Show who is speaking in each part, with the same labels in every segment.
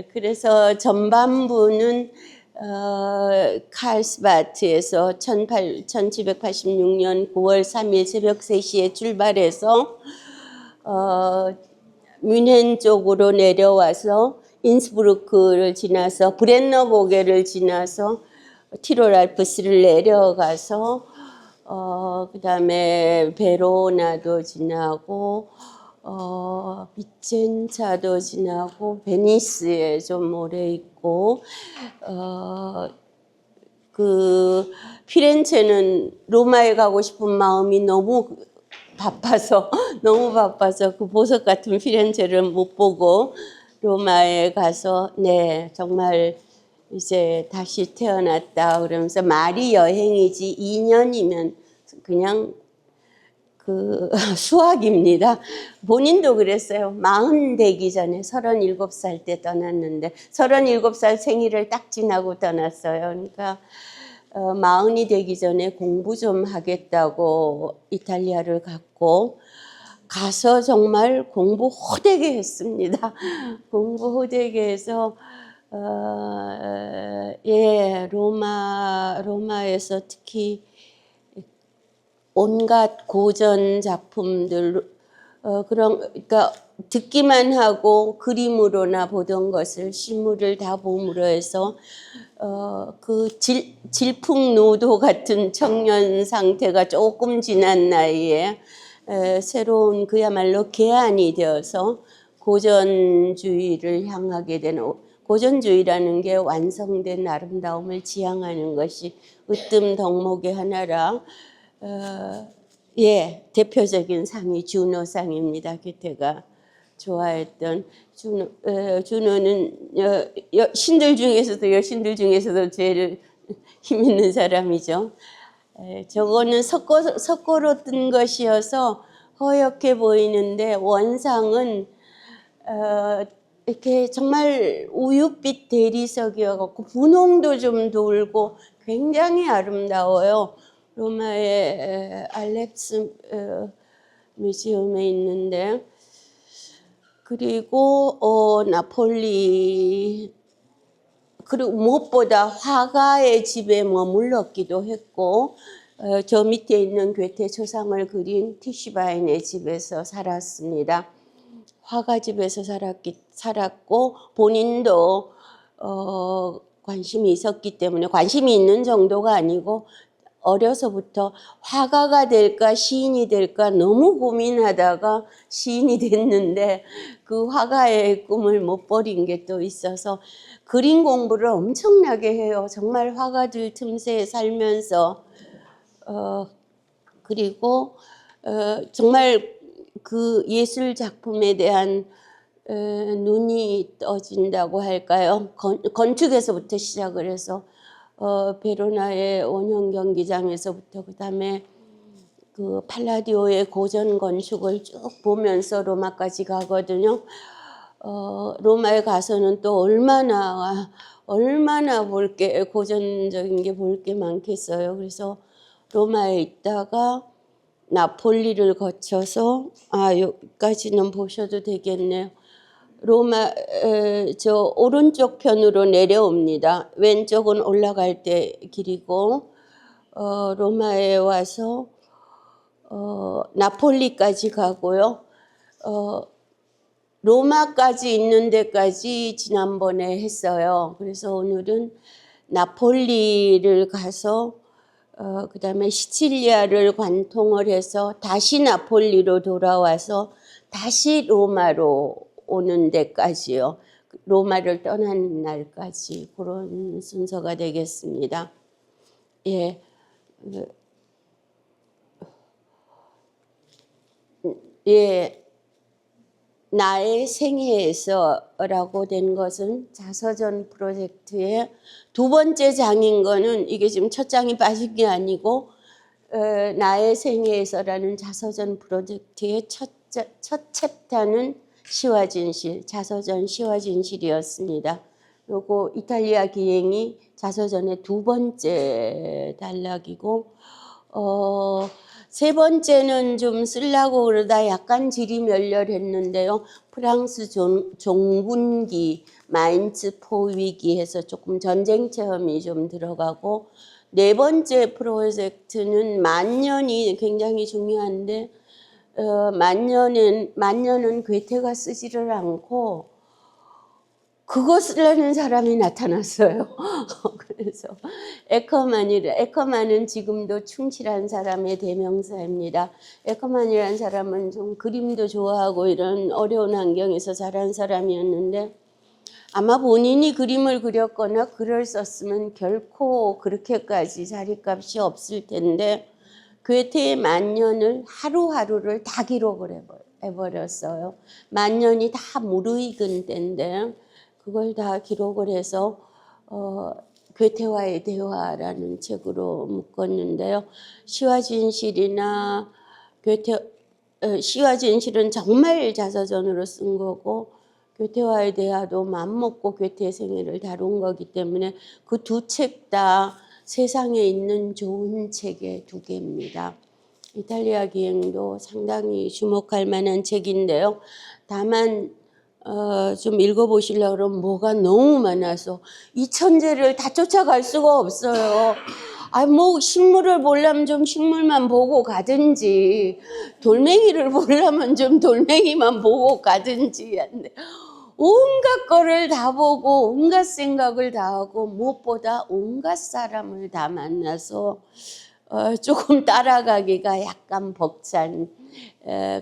Speaker 1: 그래서 전반부는 칼스바트에서 1786년 9월 3일 새벽 3시에 출발해서 뮌헨 쪽으로 내려와서 인스부르크를 지나서 브렌너보게를 지나서 티롤 알프스를 내려가서 그다음에 베로나도 지나고 비첸차도 지나고 베니스에 좀 오래 있고 그 피렌체는 로마에 가고 싶은 마음이 너무 바빠서 그 보석 같은 피렌체를 못 보고 로마에 가서 네 정말 이제 다시 태어났다 그러면서 말이 여행이지 2년이면 그냥 그 수학입니다. 본인도 그랬어요. 40 되기 전에 37살 때 떠났는데 37살 생일을 딱 지나고 떠났어요. 그러니까 40이 되기 전에 공부 좀 하겠다고 이탈리아를 갔고 가서 정말 공부 호되게 했습니다. 공부 호되게 해서 예 로마에서 특히 온갖 고전 작품들 그러니까 듣기만 하고 그림으로나 보던 것을 실물을 다 봄으로 해서 그 질풍노도 같은 청년 상태가 조금 지난 나이에 새로운 그야말로 개안이 되어서 고전주의를 향하게 되는 고전주의라는 게 완성된 아름다움을 지향하는 것이 으뜸 덕목의 하나라 예 대표적인 상이 주노상입니다. 그때가 좋아했던 주노는 신들 중에서도 여신들 중에서도 제일 힘 있는 사람이죠. 저거는 석고로 뜬 것이어서 허옇게 보이는데 원상은 이렇게 정말 우윳빛 대리석이어갖고 분홍도 좀 돌고 굉장히 아름다워요. 로마의 알렉스 뮤지엄에 있는데 그리고 나폴리 그리고 무엇보다 화가의 집에 머물렀기도 했고 저 밑에 있는 괴테 초상을 그린 티슈바인의 집에서 살았습니다. 화가 집에서 살았고 본인도 관심이 있었기 때문에 관심이 있는 정도가 아니고 어려서부터 화가가 될까 시인이 될까 너무 고민하다가 시인이 됐는데 그 화가의 꿈을 못 버린 게 또 있어서 그림 공부를 엄청나게 해요. 정말 화가들 틈새에 살면서 그리고 정말 그 예술 작품에 대한 눈이 떠진다고 할까요? 건축에서부터 시작을 해서 베로나의 원형 경기장에서부터 그다음에 그 팔라디오의 고전 건축을 쭉 보면서 로마까지 가거든요. 로마에 가서는 또 얼마나 볼 게 고전적인 게 볼 게 많겠어요. 그래서 로마에 있다가 나폴리를 거쳐서 여기까지는 보셔도 되겠네요. 로마 저 오른쪽 편으로 내려옵니다. 왼쪽은 올라갈 때 길이고 로마에 와서 나폴리까지 가고요. 로마까지 있는 데까지 지난번에 했어요. 그래서 오늘은 나폴리를 가서 그다음에 시칠리아를 관통을 해서 다시 나폴리로 돌아와서 다시 로마로 오는 데까지요. 로마를 떠나는 날까지 그런 순서가 되겠습니다. 예. 예. 나의 생애에서라고 된 것은 자서전 프로젝트의 두 번째 장인 거는 이게 지금 첫 장이 빠진 게 아니고 나의 생애에서라는 자서전 프로젝트의 첫 챕터는 시와진실, 자서전 시와진실이었습니다. 요거 이탈리아 기행이 자서전의 두 번째 단락이고 세 번째는 좀 쓰려고 그러다 약간 질이 멸렬했는데요. 프랑스 종군기 마인츠 포위기 해서 조금 전쟁 체험이 좀 들어가고, 네 번째 프로젝트는 만년이 굉장히 중요한데, 만년은 괴테가 쓰지를 않고 그거 쓰려는 사람이 나타났어요. 그래서 에커만은 지금도 충실한 사람의 대명사입니다. 에커만이라는 사람은 좀 그림도 좋아하고 이런 어려운 환경에서 자란 사람이었는데, 아마 본인이 그림을 그렸거나 글을 썼으면 결코 그렇게까지 자리값이 없을 텐데, 괴테의 만년을 하루하루를 다 기록을 해버렸어요. 만년이 다 무르익은 때인데 그걸 다 기록을 해서 괴테와의 대화라는 책으로 묶었는데요. 시와 진실이나 시와 진실은 정말 자서전으로 쓴 거고, 괴테와의 대화도 맘먹고 괴테의 생애를 다룬 거기 때문에 그 두 책 다 세상에 있는 좋은 책의 두 개입니다. 이탈리아 기행도 상당히 주목할 만한 책인데요. 다만 좀 읽어보시려고 그러면 뭐가 너무 많아서 이 천재를 다 쫓아갈 수가 없어요. 뭐 식물을 보려면 좀 식물만 보고 가든지, 돌멩이를 보려면 좀 돌멩이만 보고 가든지. 온갖 거를 다 보고 온갖 생각을 다 하고 무엇보다 온갖 사람을 다 만나서 조금 따라가기가 약간 벅찬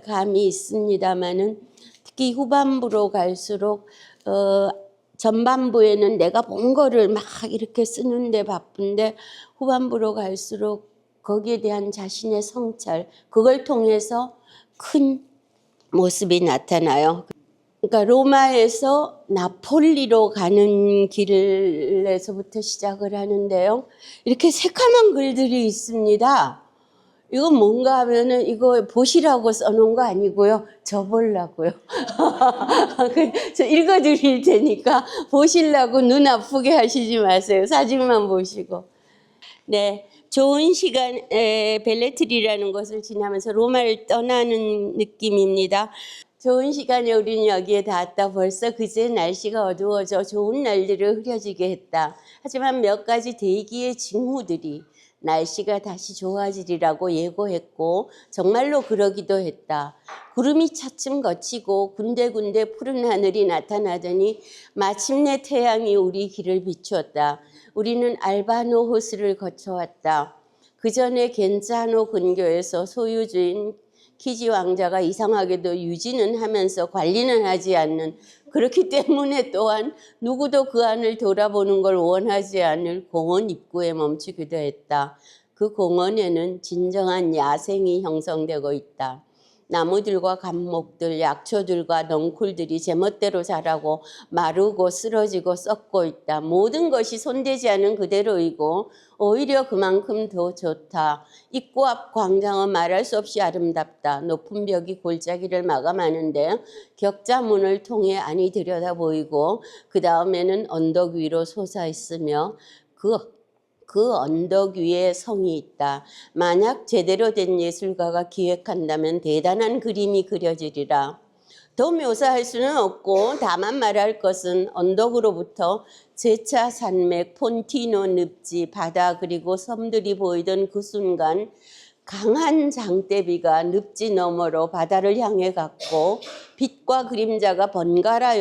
Speaker 1: 감이 있습니다만은, 특히 후반부로 갈수록 전반부에는 내가 본 거를 막 이렇게 쓰는데 바쁜데, 후반부로 갈수록 거기에 대한 자신의 성찰, 그걸 통해서 큰 모습이 나타나요. 그러니까 로마에서 나폴리로 가는 길에서부터 시작을 하는데요. 이렇게 새카만 글들이 있습니다. 이건 뭔가 하면은 이거 보시라고 써놓은 거 아니고요. 접으려고요. 저 읽어드릴 테니까 보시려고 눈 아프게 하시지 마세요. 사진만 보시고. 네, 좋은 시간, 벨레트리라는 것을 지나면서 로마를 떠나는 느낌입니다. 좋은 시간에 우리는 여기에 닿았다. 벌써 그제 날씨가 어두워져 좋은 날들을 흐려지게 했다. 하지만 몇 가지 대기의 징후들이 날씨가 다시 좋아지리라고 예고했고 정말로 그러기도 했다. 구름이 차츰 걷히고 군데군데 푸른 하늘이 나타나더니 마침내 태양이 우리 길을 비추었다. 우리는 알바노 호수를 거쳐왔다. 그 전에 겐자노 근교에서 소유주인 키지 왕자가 이상하게도 유지는 하면서 관리는 하지 않는, 그렇기 때문에 또한 누구도 그 안을 돌아보는 걸 원하지 않을 공원 입구에 멈추기도 했다. 그 공원에는 진정한 야생이 형성되고 있다. 나무들과 감목들, 약초들과 넝쿨들이 제멋대로 자라고 마르고 쓰러지고 썩고 있다. 모든 것이 손대지 않은 그대로이고 오히려 그만큼 더 좋다. 입구 앞 광장은 말할 수 없이 아름답다. 높은 벽이 골짜기를 마감하는데 격자문을 통해 안이 들여다 보이고 그 다음에는 언덕 위로 솟아 있으며 그 언덕 위에 성이 있다. 만약 제대로 된 예술가가 기획한다면 대단한 그림이 그려지리라. 더 묘사할 수는 없고 다만 말할 것은 언덕으로부터 제차 산맥, 폰티노 늪지, 바다 그리고 섬들이 보이던 그 순간 강한 장대비가 늪지 너머로 바다를 향해 갔고 빛과 그림자가 번갈아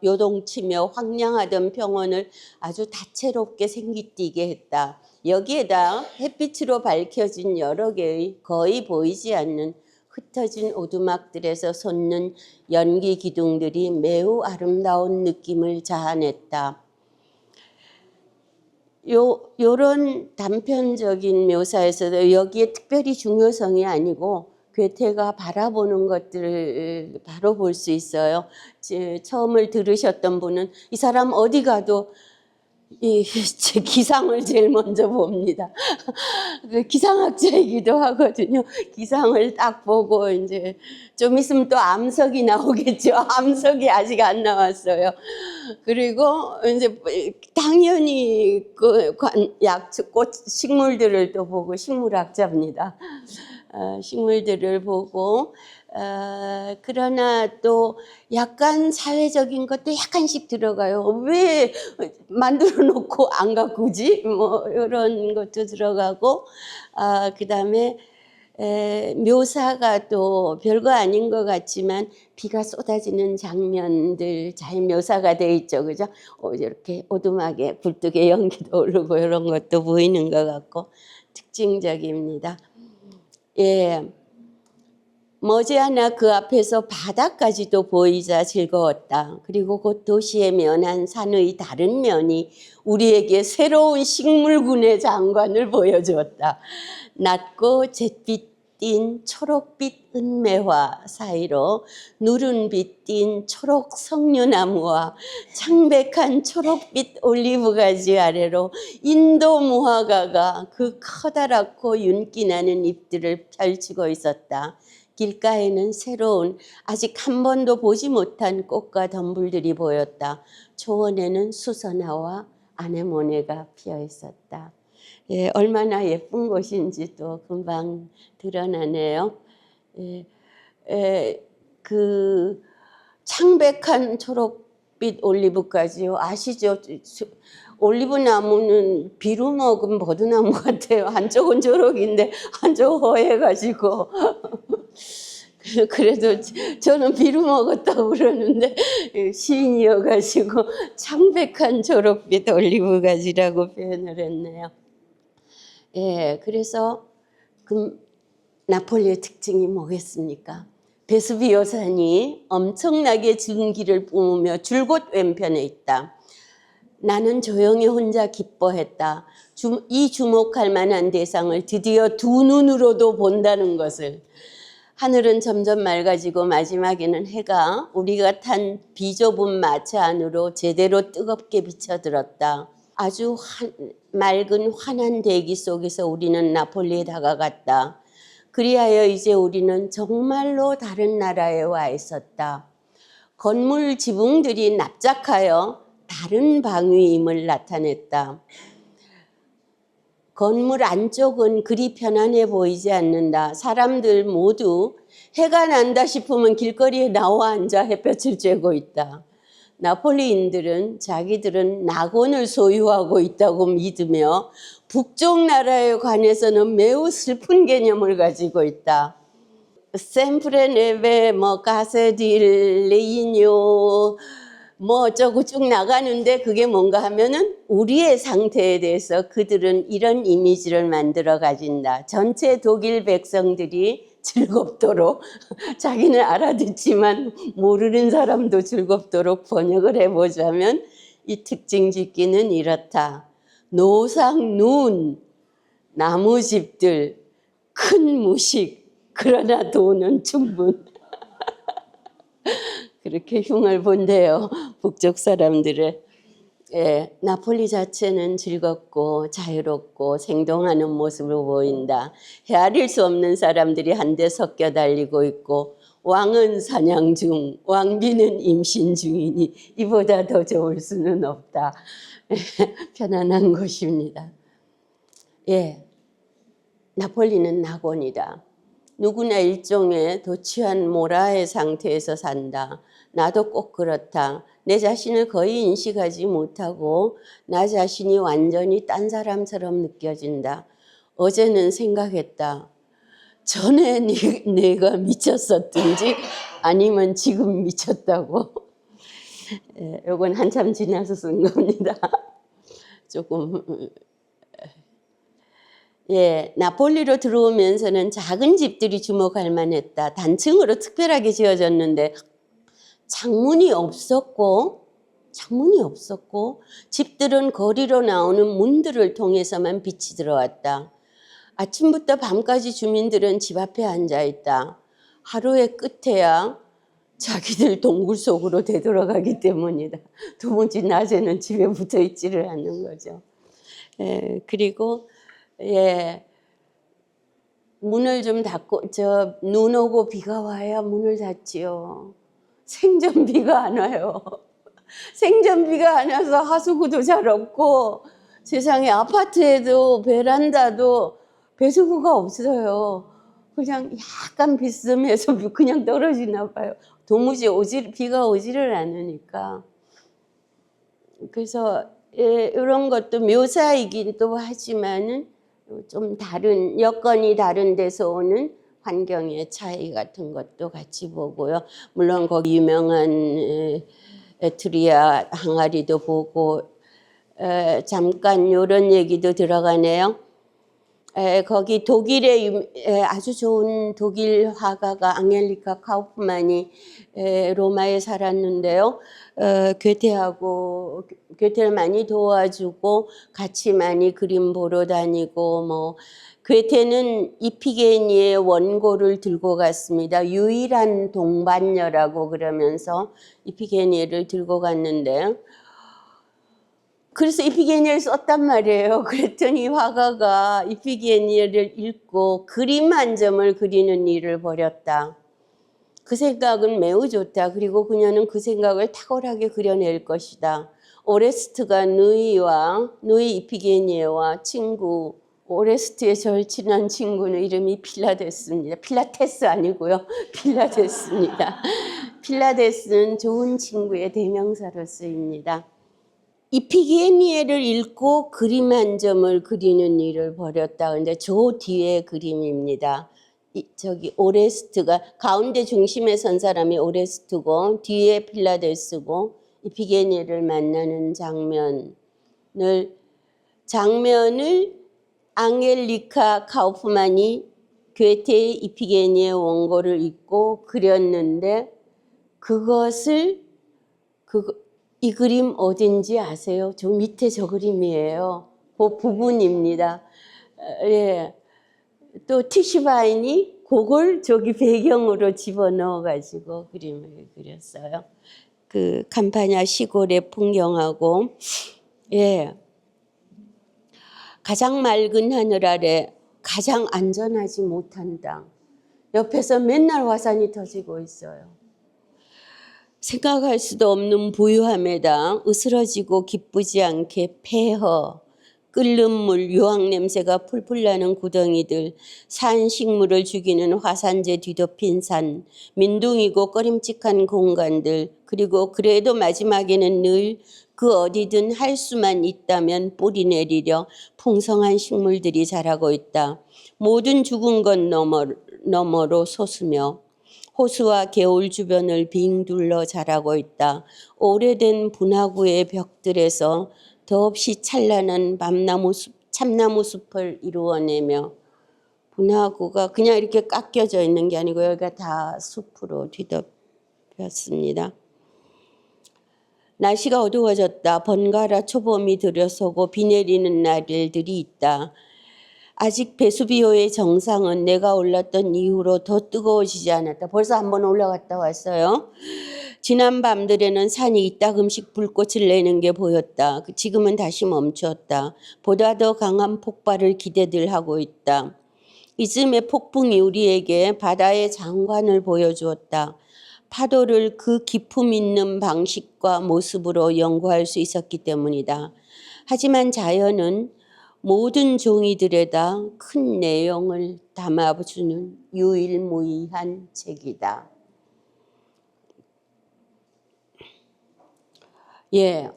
Speaker 1: 요동치며 황량하던 평원을 아주 다채롭게 생기뛰게 했다. 여기에다 햇빛으로 밝혀진 여러 개의 거의 보이지 않는 흩어진 오두막들에서 솟는 연기 기둥들이 매우 아름다운 느낌을 자아냈다. 요런 단편적인 묘사에서도 여기에 특별히 중요성이 아니고 괴테가 바라보는 것들을 바로 볼 수 있어요. 처음을 들으셨던 분은 이 사람 어디 가도 제 기상을 제일 먼저 봅니다. 기상학자이기도 하거든요. 기상을 딱 보고 이제 좀 있으면 또 암석이 나오겠죠. 암석이 아직 안 나왔어요. 그리고 이제 당연히 그 약초, 꽃, 식물들을 또 보고 식물학자입니다. 식물들을 보고 그러나 또 약간 사회적인 것도 약간씩 들어가요. 왜 만들어 놓고 안 가꾸지? 뭐 이런 것도 들어가고 그다음에 묘사가 또 별거 아닌 것 같지만 비가 쏟아지는 장면들 잘 묘사가 돼 있죠. 그죠? 이렇게 오두막에 굴뚝에 연기도 오르고 이런 것도 보이는 것 같고 특징적입니다. 예. 머지않아 그 앞에서 바다까지도 보이자 즐거웠다. 그리고 곧 도시에 면한 산의 다른 면이 우리에게 새로운 식물군의 장관을 보여주었다. 낮고 잿빛 띤 초록빛 은매화 사이로 누른빛 띤 초록 석류나무와 창백한 초록빛 올리브가지 아래로 인도 무화과가 그 커다랗고 윤기나는 잎들을 펼치고 있었다. 길가에는 새로운 아직 한 번도 보지 못한 꽃과 덤불들이 보였다. 초원에는 수선화와 아네모네가 피어 있었다. 예, 얼마나 예쁜 곳인지 또 금방 드러나네요. 그 창백한 초록빛 올리브까지요. 아시죠? 올리브 나무는 비로 먹은 버드나무 같아요. 한쪽은 초록인데 한쪽 허해가지고 그래도 저는 비로 먹었다고 그러는데 시인이어가지고 창백한 초록빛 올리브 가지라고 표현을 했네요. 예, 그래서 그 나폴리의 특징이 뭐겠습니까? 베수비오 산이 엄청나게 증기를 뿜으며 줄곧 왼편에 있다. 나는 조용히 혼자 기뻐했다. 이 주목할 만한 대상을 드디어 두 눈으로도 본다는 것을. 하늘은 점점 맑아지고 마지막에는 해가 우리가 탄 비좁은 마차 안으로 제대로 뜨겁게 비쳐들었다. 아주 맑은 환한 대기 속에서 우리는 나폴리에 다가갔다. 그리하여 이제 우리는 정말로 다른 나라에 와 있었다. 건물 지붕들이 납작하여 다른 방위임을 나타냈다. 건물 안쪽은 그리 편안해 보이지 않는다. 사람들 모두 해가 난다 싶으면 길거리에 나와 앉아 햇볕을 쬐고 있다. 나폴리인들은 자기들은 낙원을 소유하고 있다고 믿으며 북쪽 나라에 관해서는 매우 슬픈 개념을 가지고 있다. 샘프레네베 가세딜레이뇨 어쩌고 쭉 나가는데 그게 뭔가 하면은 우리의 상태에 대해서 그들은 이런 이미지를 만들어 가진다. 전체 독일 백성들이 즐겁도록 자기는 알아듣지만 모르는 사람도 즐겁도록 번역을 해보자면 이 특징 짓기는 이렇다. 노상 눈, 나무집들, 큰 무식, 그러나 돈은 충분. 그렇게 흉을 본대요. 북쪽 사람들을. 예, 나폴리 자체는 즐겁고 자유롭고 생동하는 모습을 보인다. 헤아릴 수 없는 사람들이 한데 섞여 달리고 있고 왕은 사냥 중, 왕비는 임신 중이니 이보다 더 좋을 수는 없다. 편안한 곳입니다. 예, 나폴리는 낙원이다. 누구나 일종의 도취한 모라의 상태에서 산다. 나도 꼭 그렇다. 내 자신을 거의 인식하지 못하고 나 자신이 완전히 딴 사람처럼 느껴진다. 어제는 생각했다. 전에 내가 미쳤었든지 아니면 지금 미쳤다고. 이건 한참 지나서 쓴 겁니다. 조금. 예, 나폴리로 들어오면서는 작은 집들이 주목할 만했다. 단층으로 특별하게 지어졌는데 창문이 없었고 집들은 거리로 나오는 문들을 통해서만 빛이 들어왔다. 아침부터 밤까지 주민들은 집 앞에 앉아 있다. 하루의 끝에야 자기들 동굴 속으로 되돌아가기 때문이다. 도무지 낮에는 집에 붙어 있지를 않는 거죠. 예, 그리고 예, 문을 좀 닫고 눈 오고 비가 와야 문을 닫지요. 생전비가 안 와요. 생전비가 안 와서 하수구도 잘 없고 세상에 아파트에도 베란다도 배수구가 없어요. 그냥 약간 비스듬해서 그냥 떨어지나 봐요. 도무지 비가 오지를 않으니까. 그래서 이런 것도 묘사이기도 하지만은 좀 다른 여건이 다른 데서 오는 환경의 차이 같은 것도 같이 보고요. 물론 거기 유명한 에트리아 항아리도 보고 잠깐 이런 얘기도 들어가네요. 거기 독일의 아주 좋은 독일 화가가 앙헬리카 카우프만이 로마에 살았는데요. 괴테를 많이 도와주고 같이 많이 그림 보러 다니고 뭐 괴테는 이피게니의 원고를 들고 갔습니다. 유일한 동반녀라고 그러면서 이피게니를 들고 갔는데 그래서 이피게니를 썼단 말이에요. 그랬더니 화가가 이피게니를 읽고 그림 한 점을 그리는 일을 벌였다. 그 생각은 매우 좋다. 그리고 그녀는 그 생각을 탁월하게 그려낼 것이다. 오레스트가 누이 이피게니와 친구, 오레스트의 절친한 친구는 이름이 필라데스입니다. 필라테스 아니고요. 필라데스입니다. 필라데스는 좋은 친구의 대명사로 쓰입니다. 이피게니에를 읽고 그림 한 점을 그리는 일을 벌였다. 근데 저 뒤에 그림입니다. 저기 오레스트가 가운데 중심에 선 사람이 오레스트고 뒤에 필라데스고 이피게니를 만나는 장면을 앙헬리카 카우프만이 괴테의 이피게니의 원고를 읽고 그렸는데 이 그림 어딘지 아세요? 저 밑에 저 그림이에요. 그 부분입니다. 예. 또 티슈바인이 그걸 저기 배경으로 집어넣어 가지고 그림을 그렸어요. 그 캠파냐 시골의 풍경하고 예. 가장 맑은 하늘 아래 가장 안전하지 못한 땅. 옆에서 맨날 화산이 터지고 있어요. 생각할 수도 없는 부유함에다 으스러지고 기쁘지 않게 폐허, 끓는 물, 유황 냄새가 풀풀 나는 구덩이들, 산식물을 죽이는 화산재 뒤덮인 산, 민둥이고 꺼림칙한 공간들, 그리고 그래도 마지막에는 늘 그 어디든 할 수만 있다면 뿌리 내리려 풍성한 식물들이 자라고 있다. 모든 죽은 것 너머로 솟으며 호수와 개울 주변을 빙 둘러 자라고 있다. 오래된 분화구의 벽들에서 더없이 찬란한 참나무 숲을 이루어내며 분화구가 그냥 이렇게 깎여져 있는 게 아니고 여기가 다 숲으로 뒤덮였습니다. 날씨가 어두워졌다. 번갈아 초봄이 들여서고 비 내리는 날들이 있다. 아직 베수비오의 정상은 내가 올랐던 이후로 더 뜨거워지지 않았다. 벌써 한번 올라갔다 왔어요. 지난 밤들에는 산이 이따금씩 불꽃을 내는 게 보였다. 지금은 다시 멈추었다. 보다 더 강한 폭발을 기대들 하고 있다. 이쯤의 폭풍이 우리에게 바다의 장관을 보여주었다. 파도를 그 기품 있는 방식과 모습으로 연구할 수 있었기 때문이다. 하지만 자연은 모든 종이들에다 큰 내용을 담아주는 유일무이한 책이다. 예,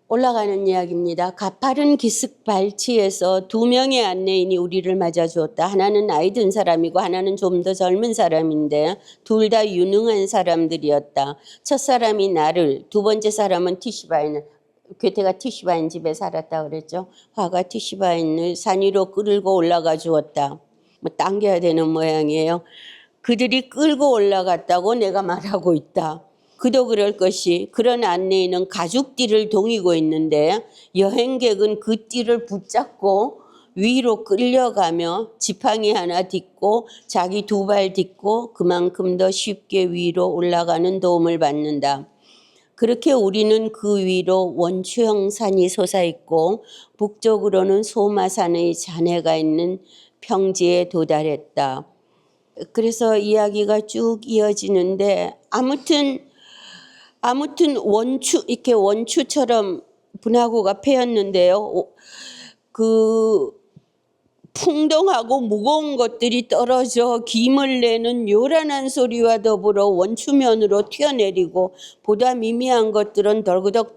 Speaker 1: 올라가는 이야기입니다. 가파른 기슭 발치에서 두 명의 안내인이 우리를 맞아주었다. 하나는 나이 든 사람이고 하나는 좀 더 젊은 사람인데 둘 다 유능한 사람들이었다. 첫 사람이 나를, 두 번째 사람은 티슈바인을, 괴테가 티슈바인 집에 살았다 그랬죠. 화가 티슈바인을 산 위로 끌고 올라가 주었다. 뭐 당겨야 되는 모양이에요. 그들이 끌고 올라갔다고 내가 말하고 있다. 그도 그럴 것이 그런 안내인은 가죽띠를 동이고 있는데 여행객은 그 띠를 붙잡고 위로 끌려가며 지팡이 하나 딛고 자기 두 발 딛고 그만큼 더 쉽게 위로 올라가는 도움을 받는다. 그렇게 우리는 그 위로 원추형 산이 솟아있고 북쪽으로는 소마산의 잔해가 있는 평지에 도달했다. 그래서 이야기가 쭉 이어지는데 아무튼 이렇게 원추처럼 분화구가 패였는데요. 그 풍덩하고 무거운 것들이 떨어져 김을 내는 요란한 소리와 더불어 원추면으로 튀어내리고 보다 미미한 것들은 덜그덕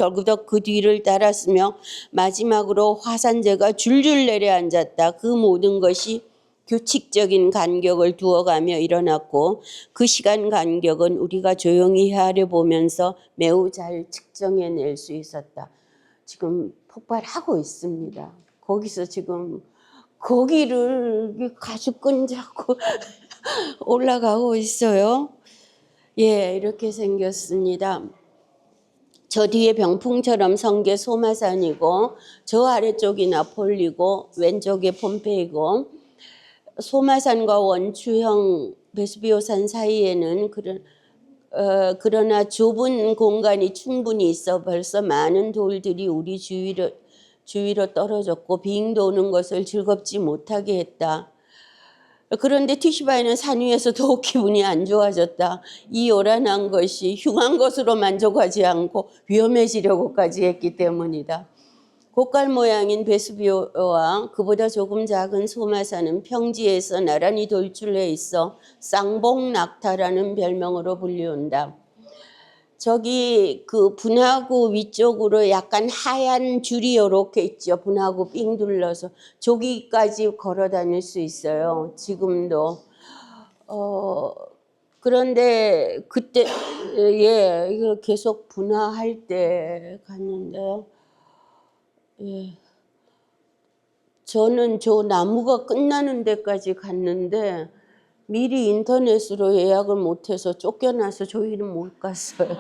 Speaker 1: 그 뒤를 따랐으며 마지막으로 화산재가 줄줄 내려앉았다. 그 모든 것이 규칙적인 간격을 두어가며 일어났고 그 시간 간격은 우리가 조용히 헤아려 보면서 매우 잘 측정해낼 수 있었다. 지금 폭발하고 있습니다. 거기서 지금 거기를 가죽끈 잡고 올라가고 있어요. 예, 이렇게 생겼습니다. 저 뒤에 병풍처럼 선 게 소마산이고 저 아래쪽이 나폴리고 왼쪽에 폼페이고 소마산과 원추형 베수비오산 사이에는 그러나 좁은 공간이 충분히 있어 벌써 많은 돌들이 우리 주위로 떨어졌고 빙 도는 것을 즐겁지 못하게 했다. 그런데 티시바에는 산 위에서 더욱 기분이 안 좋아졌다. 이 요란한 것이 흉한 것으로 만족하지 않고 위험해지려고까지 했기 때문이다. 고깔 모양인 베수비오와 그보다 조금 작은 소마산은 평지에서 나란히 돌출해 있어 쌍봉낙타라는 별명으로 불리운다. 저기 그 분화구 위쪽으로 약간 하얀 줄이 이렇게 있죠. 분화구 삥 둘러서 저기까지 걸어 다닐 수 있어요. 지금도. 그런데 그때 예, 이거 계속 분화할 때 갔는데요. 예. 저는 저 나무가 끝나는 데까지 갔는데 미리 인터넷으로 예약을 못해서 쫓겨나서 저희는 못 갔어요.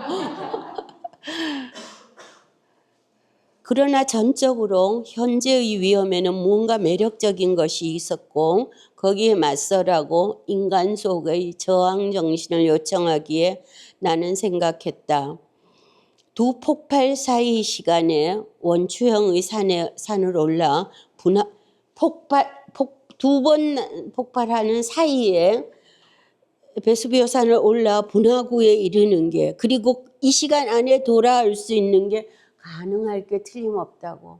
Speaker 1: 그러나 전적으로 현재의 위험에는 무언가 매력적인 것이 있었고 거기에 맞서라고 인간 속의 저항 정신을 요청하기에 나는 생각했다. 두 폭발 사이 시간에 원추형의 산을 올라 두 번 폭발하는 사이에 베수비오 산을 올라 분화구에 이르는 게 그리고 이 시간 안에 돌아올 수 있는 게 가능할 게 틀림없다고.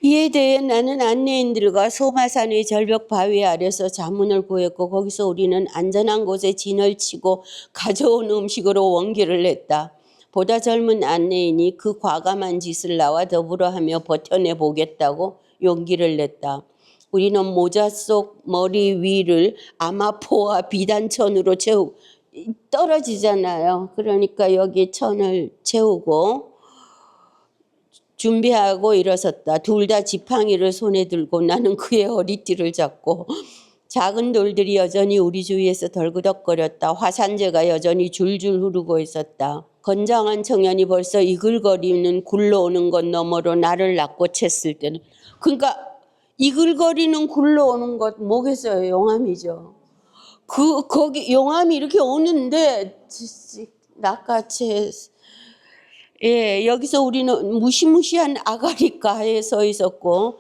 Speaker 1: 이에 대해 나는 안내인들과 소마산의 절벽 바위 아래서 자문을 구했고 거기서 우리는 안전한 곳에 진을 치고 가져온 음식으로 원기를 냈다. 보다 젊은 안내인이 그 과감한 짓을 나와 더불어 하며 버텨내 보겠다고 용기를 냈다. 우리는 모자 속 머리 위를 아마포와 비단천으로 채우고 떨어지잖아요. 그러니까 여기 천을 채우고 준비하고 일어섰다. 둘 다 지팡이를 손에 들고 나는 그의 허리띠를 잡고 작은 돌들이 여전히 우리 주위에서 덜그덕거렸다. 화산재가 여전히 줄줄 흐르고 있었다. 건장한 청년이 벌써 이글거리는 굴러오는 것 너머로 나를 낳고 챘을 때는 그러니까 이글거리는 굴러오는 것 뭐겠어요? 용암이죠. 거기 용암이 이렇게 오는데 낚아채 예, 여기서 우리는 무시무시한 아가리가에 서 있었고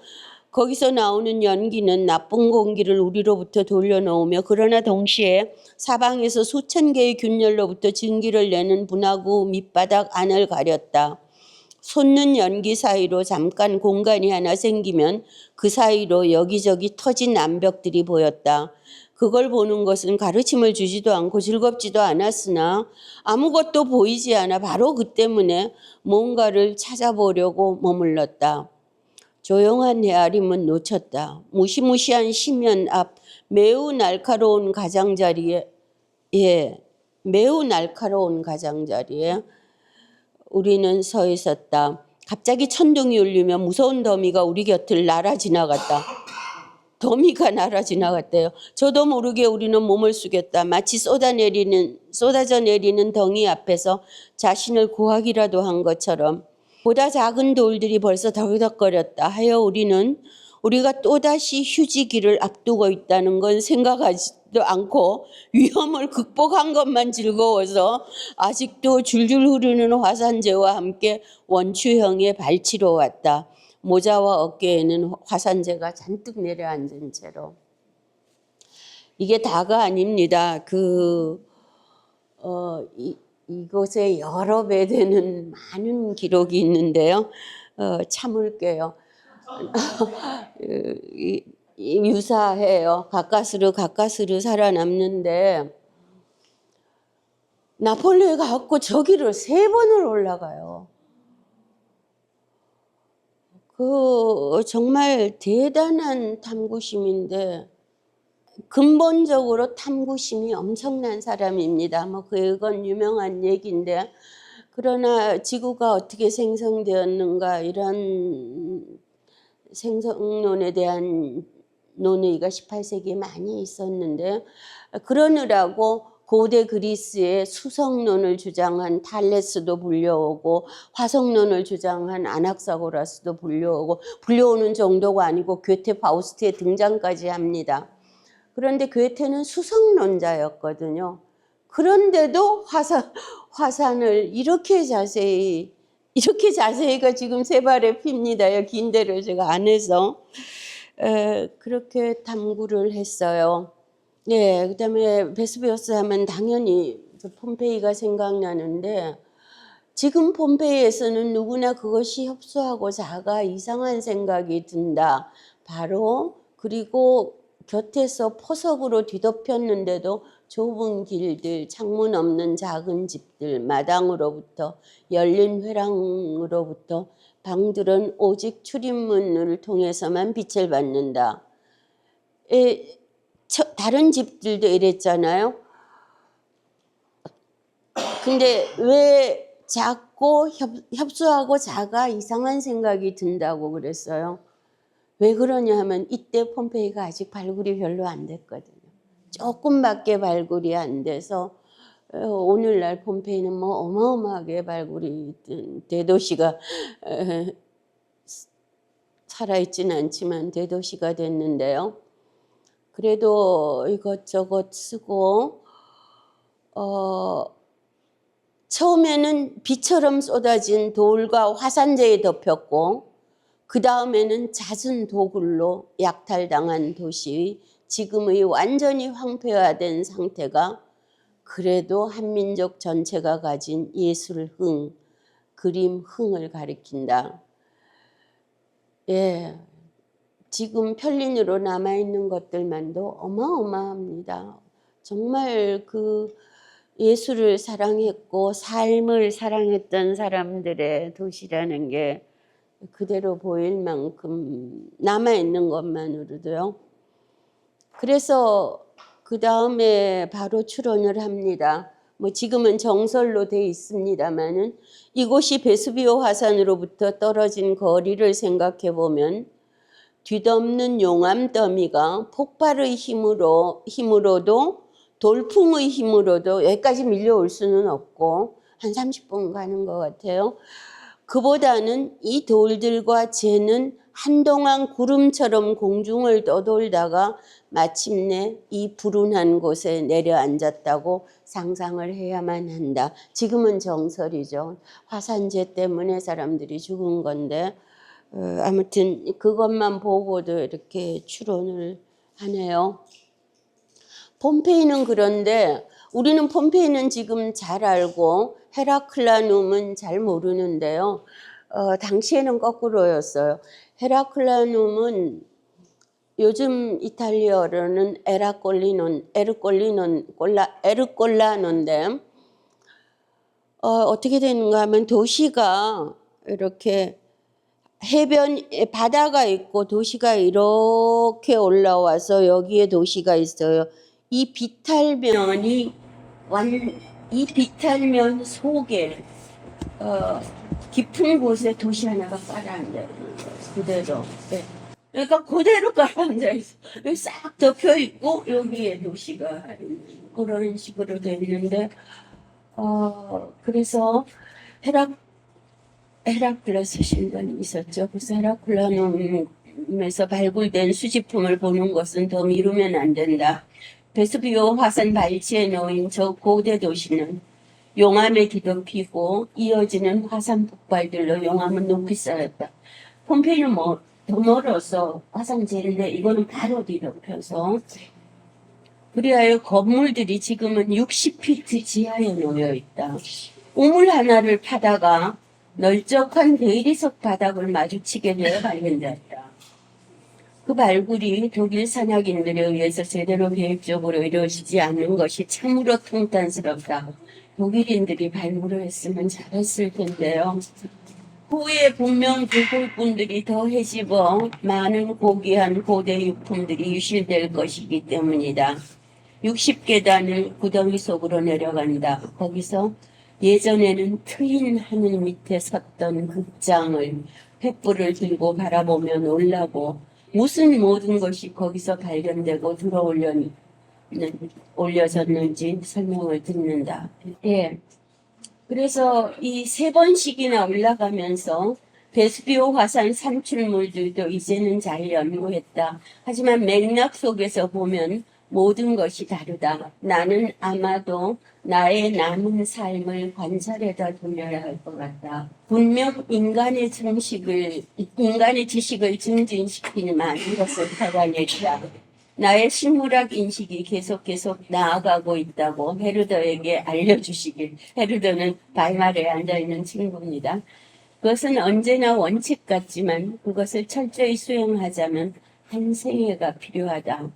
Speaker 1: 거기서 나오는 연기는 나쁜 공기를 우리로부터 돌려놓으며 그러나 동시에 사방에서 수천 개의 균열로부터 증기를 내는 분화구 밑바닥 안을 가렸다. 솟는 연기 사이로 잠깐 공간이 하나 생기면 그 사이로 여기저기 터진 암벽들이 보였다. 그걸 보는 것은 가르침을 주지도 않고 즐겁지도 않았으나 아무것도 보이지 않아 바로 그 때문에 뭔가를 찾아보려고 머물렀다. 조용한 헤아림은 놓쳤다. 무시무시한 심연 앞 매우 날카로운 가장자리에 매우 날카로운 가장자리에 우리는 서 있었다. 갑자기 천둥이 울리며 무서운 더미가 우리 곁을 날아 지나갔다. 더미가 날아 지나갔대요. 저도 모르게 우리는 몸을 숙였다. 마치 쏟아져 내리는 덩이 앞에서 자신을 구하기라도 한 것처럼 보다 작은 돌들이 벌써 덜덜거렸다 하여 우리는 우리가 또다시 휴지기를 앞두고 있다는 건 생각하지도 않고 위험을 극복한 것만 즐거워서 아직도 줄줄 흐르는 화산재와 함께 원추형에 발치러 왔다. 모자와 어깨에는 화산재가 잔뜩 내려앉은 채로. 이게 다가 아닙니다. 이곳에 여러 배 되는 많은 기록이 있는데요. 참을게요. 유사해요. 가까스로 살아남는데 나폴레옹이 갖고 저기를 3번을 올라가요. 정말 대단한 탐구심인데 근본적으로 탐구심이 엄청난 사람입니다. 그건 유명한 얘기인데 그러나 지구가 어떻게 생성되었는가 이런 생성론에 대한 논의가 18세기에 많이 있었는데 그러느라고 고대 그리스의 수성론을 주장한 탈레스도 불려오고 화성론을 주장한 아낙사고라스도 불려오는 정도가 아니고 괴테 파우스트의 등장까지 합니다. 그런데 괴테는 수성론자였거든요. 그런데도 화산을 이렇게 자세히가 지금 세 발에 핍니다. 긴 대로 제가 안 해서 그렇게 탐구를 했어요. 네, 그다음에 베스비오스 하면 당연히 폼페이가 생각나는데 지금 폼페이에서는 누구나 그것이 협소하고 작아 이상한 생각이 든다. 바로 그리고 곁에서 포석으로 뒤덮였는데도 좁은 길들, 창문 없는 작은 집들, 마당으로부터 열린 회랑으로부터 방들은 오직 출입문을 통해서만 빛을 받는다. 다른 집들도 이랬잖아요. 근데 왜 작고 협소하고 작아 이상한 생각이 든다고 그랬어요. 왜 그러냐 하면 이때 폼페이가 아직 발굴이 별로 안 됐거든요. 조금밖에 발굴이 안 돼서 오늘날 폼페이는 어마어마하게 발굴이 대도시가 살아있지는 않지만 대도시가 됐는데요. 그래도 이것저것 쓰고 처음에는 비처럼 쏟아진 돌과 화산재에 덮였고 그 다음에는 잦은 도굴로 약탈당한 도시의 지금의 완전히 황폐화된 상태가 그래도 한민족 전체가 가진 예술흥, 그림 흥을 가리킨다. 예, 지금 편린으로 남아있는 것들만도 어마어마합니다. 정말 예술을 사랑했고 삶을 사랑했던 사람들의 도시라는 게 그대로 보일 만큼 남아있는 것만으로도요. 그래서 그 다음에 바로 추론을 합니다. 지금은 정설로 돼 있습니다만은 이곳이 베수비오 화산으로부터 떨어진 거리를 생각해 보면 뒤덮는 용암 더미가 폭발의 힘으로도 돌풍의 힘으로도 여기까지 밀려올 수는 없고 한 30분 가는 것 같아요. 그보다는 이 돌들과 재는 한동안 구름처럼 공중을 떠돌다가 마침내 이 불운한 곳에 내려앉았다고 상상을 해야만 한다. 지금은 정설이죠. 화산재 때문에 사람들이 죽은 건데 아무튼 그것만 보고도 이렇게 추론을 하네요. 폼페이는 그런데 우리는 폼페이는 지금 잘 알고 헤라클라눔은 잘 모르는데요. 당시에는 거꾸로였어요. 헤라클라눔은 요즘 이탈리아어로는 에르꼴라노인데 어떻게 되는가 하면 도시가 이렇게 해변 바다가 있고 도시가 이렇게 올라와서 여기에 도시가 있어요. 이 비탈면 속에 깊은 곳에 도시 하나가 깔아앉아 있는 거예요. 그대로. 네. 그러니까 그대로 깔아앉아 있어. 여기 싹 덮여 있고 여기에 도시가 그런 식으로 돼 있는데 그래서 헤라클레스 신전이 있었죠. 그래서 헤라클레스에서 발굴된 수집품을 보는 것은 더 미루면 안 된다. 베수비오 화산 발치에 놓인 저 고대 도시는 용암에 뒤덮이고 이어지는 화산 폭발들로 용암은 높이 쌓였다. 폼페이는 더 멀어서 화산재인데 이거는 바로 뒤덮여서 그리하여 건물들이 지금은 60피트 지하에 놓여 있다. 우물 하나를 파다가 널쩍한 대리석 바닥을 마주치게 되어 발견되었다. 그 발굴이 독일 산악인들에 의해서 제대로 계획적으로 이루어지지 않는 것이 참으로 통탄스럽다. 독일인들이 발굴을 했으면 잘했을 텐데요. 후에 분명 불굴꾼들이 더 해집어 많은 고귀한 고대 유품들이 유실될 것이기 때문이다. 60계단을 구덩이 속으로 내려간다. 거기서 예전에는 트인 하늘 밑에 섰던 극장을 횃불을 들고 바라보며 놀라고 무슨 모든 것이 거기서 발견되고 올려졌는지 설명을 듣는다. 예. 그래서 이 3번씩이나 올라가면서 베스비오 화산 산출물들도 이제는 잘 연구했다. 하지만 맥락 속에서 보면 모든 것이 다르다. 나는 아마도 나의 남은 삶을 관찰에다 돌려야 할 것 같다. 분명 인간의 지식을 증진시키지만 이것을 찾아내리라. 나의 식물학 인식이 계속 나아가고 있다고 헤르더에게 알려주시길. 헤르더는 바이마르에 앉아있는 친구입니다. 그것은 언제나 원칙 같지만 그것을 철저히 수행하자면 한 생애가 필요하다.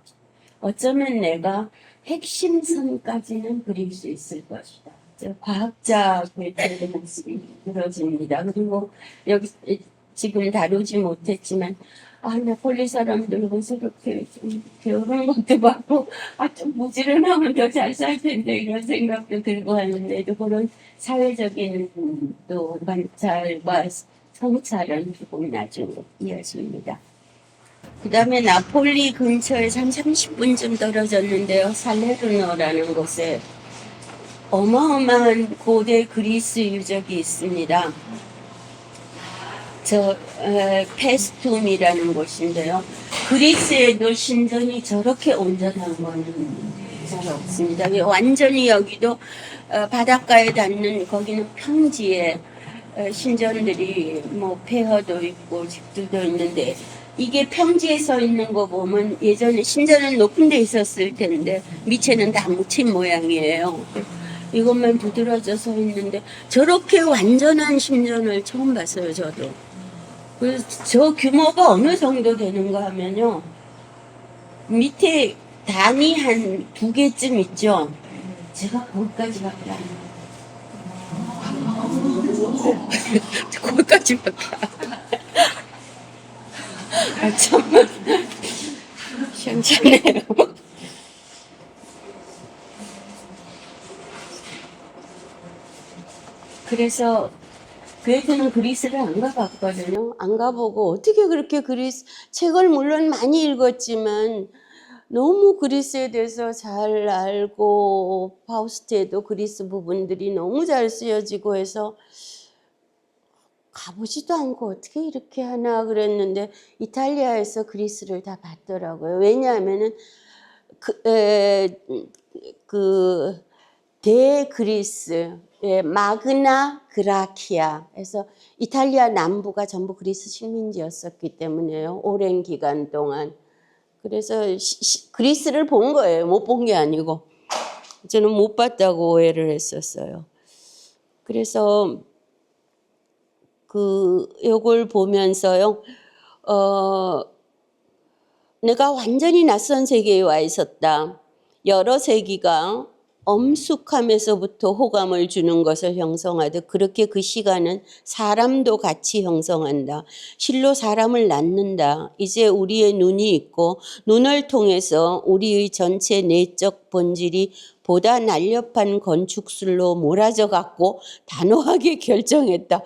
Speaker 1: 어쩌면 내가 핵심선까지는 그릴 수 있을 것이다. 과학자 괴테의 모습이 들어집니다. 그리고 여기 지금 다루지 못했지만 나폴리 사람들 그렇게 좀 배우는 것도 많고 좀 부지런하면 더 잘 살 텐데 이런 생각도 들고 하는데도 그런 사회적인 또 관찰과 성찰은 조금 나중에 이어집니다. 그 다음에 나폴리 근처에서 한 30분쯤 떨어졌는데요. 살레르노라는 곳에 어마어마한 고대 그리스 유적이 있습니다. 페스툼이라는 곳인데요. 그리스에도 신전이 저렇게 온전한 거는 잘 없습니다. 완전히 여기도 바닷가에 닿는 거기는 평지에 신전들이 폐허도 있고 집들도 있는데 이게 평지에 서 있는 거 보면 예전에 신전은 높은 데 있었을 텐데 밑에는 다 묻힌 모양이에요. 이것만 두드러져 서 있는데 저렇게 완전한 신전을 처음 봤어요, 저도. 그래서 저 규모가 어느 정도 되는가 하면요. 밑에 단이 한 2개쯤 있죠. 제가 거기까지밖에 안 해요. 거기까지밖에 안 해요. 참만 시원찮네요. 그래서 괴테는 그리스를 안 가봤거든요. 안 가보고 어떻게 그렇게 책을 물론 많이 읽었지만 너무 그리스에 대해서 잘 알고 파우스트에도 그리스 부분들이 너무 잘 쓰여지고 해서 가보지도 않고 어떻게 이렇게 하나 그랬는데 이탈리아에서 그리스를 다 봤더라고요. 왜냐하면은 대그리스, 마그나 그라키아에서 이탈리아 남부가 전부 그리스 식민지였었기 때문에요. 오랜 기간 동안. 그래서 그리스를 본 거예요. 못 본 게 아니고. 저는 못 봤다고 오해를 했었어요. 그래서 요걸 보면서요. 내가 완전히 낯선 세계에 와 있었다. 여러 세기가 엄숙함에서부터 호감을 주는 것을 형성하듯 그렇게 그 시간은 사람도 같이 형성한다. 실로 사람을 낳는다. 이제 우리의 눈이 있고 눈을 통해서 우리의 전체 내적 본질이 보다 날렵한 건축술로 몰아져 갖고 단호하게 결정했다.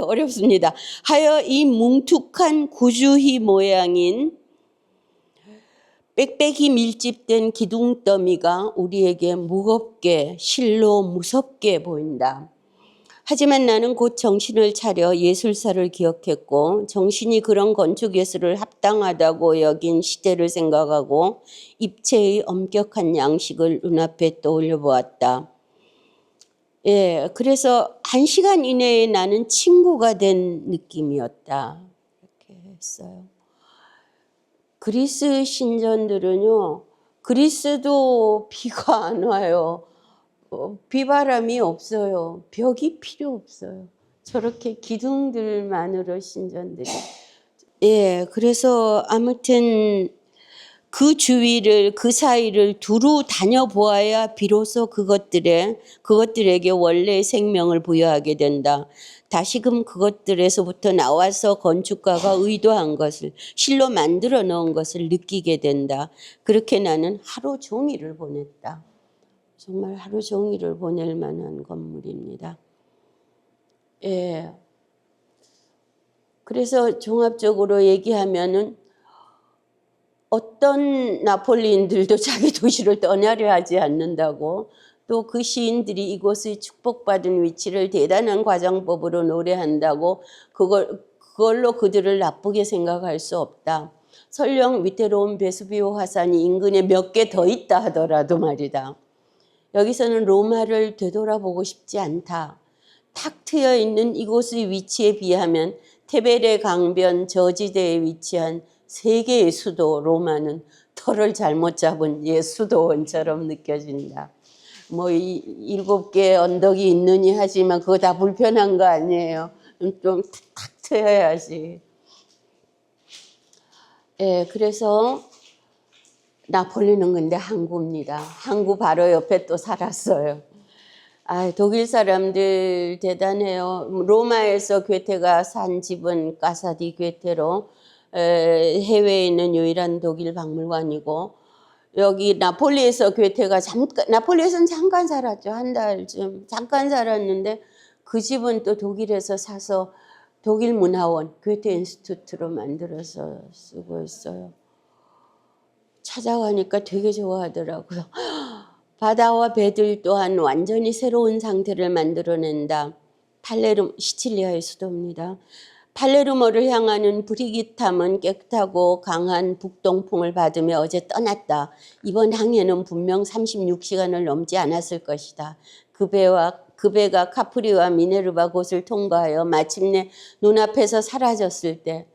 Speaker 1: 어렵습니다. 하여 이 뭉툭한 구주희 모양인 빽빽이 밀집된 기둥더미가 우리에게 무겁게 실로 무섭게 보인다. 하지만 나는 곧 정신을 차려 예술사를 기억했고 정신이 그런 건축예술을 합당하다고 여긴 시대를 생각하고 입체의 엄격한 양식을 눈앞에 떠올려 보았다. 그래서 1시간 이내에 나는 친구가 된 느낌이었다. 이렇게 했어요. 그리스 신전들은요. 그리스도 비가 안 와요. 비바람이 없어요. 벽이 필요 없어요. 저렇게 기둥들만으로 신전들이 예, 그래서 아무튼 그 주위를 그 사이를 두루 다녀보아야 비로소 그것들에게 원래의 생명을 부여하게 된다. 다시금 그것들에서부터 나와서 건축가가 의도한 것을 실로 만들어 놓은 것을 느끼게 된다. 그렇게 나는 하루 종일을 보냈다. 정말 하루 종일을 보낼 만한 건물입니다. 예. 그래서 종합적으로 얘기하면은 어떤 나폴리인들도 자기 도시를 떠나려 하지 않는다고, 또 그 시인들이 이곳의 축복받은 위치를 대단한 과장법으로 노래한다고 그걸로 그들을 나쁘게 생각할 수 없다. 설령 위태로운 베수비오 화산이 인근에 몇 개 더 있다 하더라도 말이다. 여기서는 로마를 되돌아보고 싶지 않다. 탁 트여 있는 이곳의 위치에 비하면 테베레 강변 저지대에 위치한 세계의 수도 로마는 털을 잘못 잡은 옛 수도원처럼 느껴진다. 뭐 7개 언덕이 있느니 하지만 그거 다 불편한 거 아니에요. 좀 탁 트여야지. 예, 그래서 나폴리는 근데 항구입니다. 항구 바로 옆에 또 살았어요. 아, 독일 사람들 대단해요. 로마에서 괴테가 산 집은 까사디 괴테로 해외에 있는 유일한 독일 박물관이고, 여기 나폴리에서 괴테가 나폴리에서는 잠깐 살았죠. 한 달쯤 잠깐 살았는데 그 집은 또 독일에서 사서 독일 문화원 괴테 인스튜트로 만들어서 쓰고 있어요. 찾아가니까 되게 좋아하더라고요. 바다와 배들 또한 완전히 새로운 상태를 만들어낸다. 시칠리아의 수도입니다. 팔레르모를 향하는 브리기탐은 깨끗하고 강한 북동풍을 받으며 어제 떠났다. 이번 항해는 분명 36시간을 넘지 않았을 것이다. 그 배가 카프리와 미네르바 곳을 통과하여 마침내 눈앞에서 사라졌을 때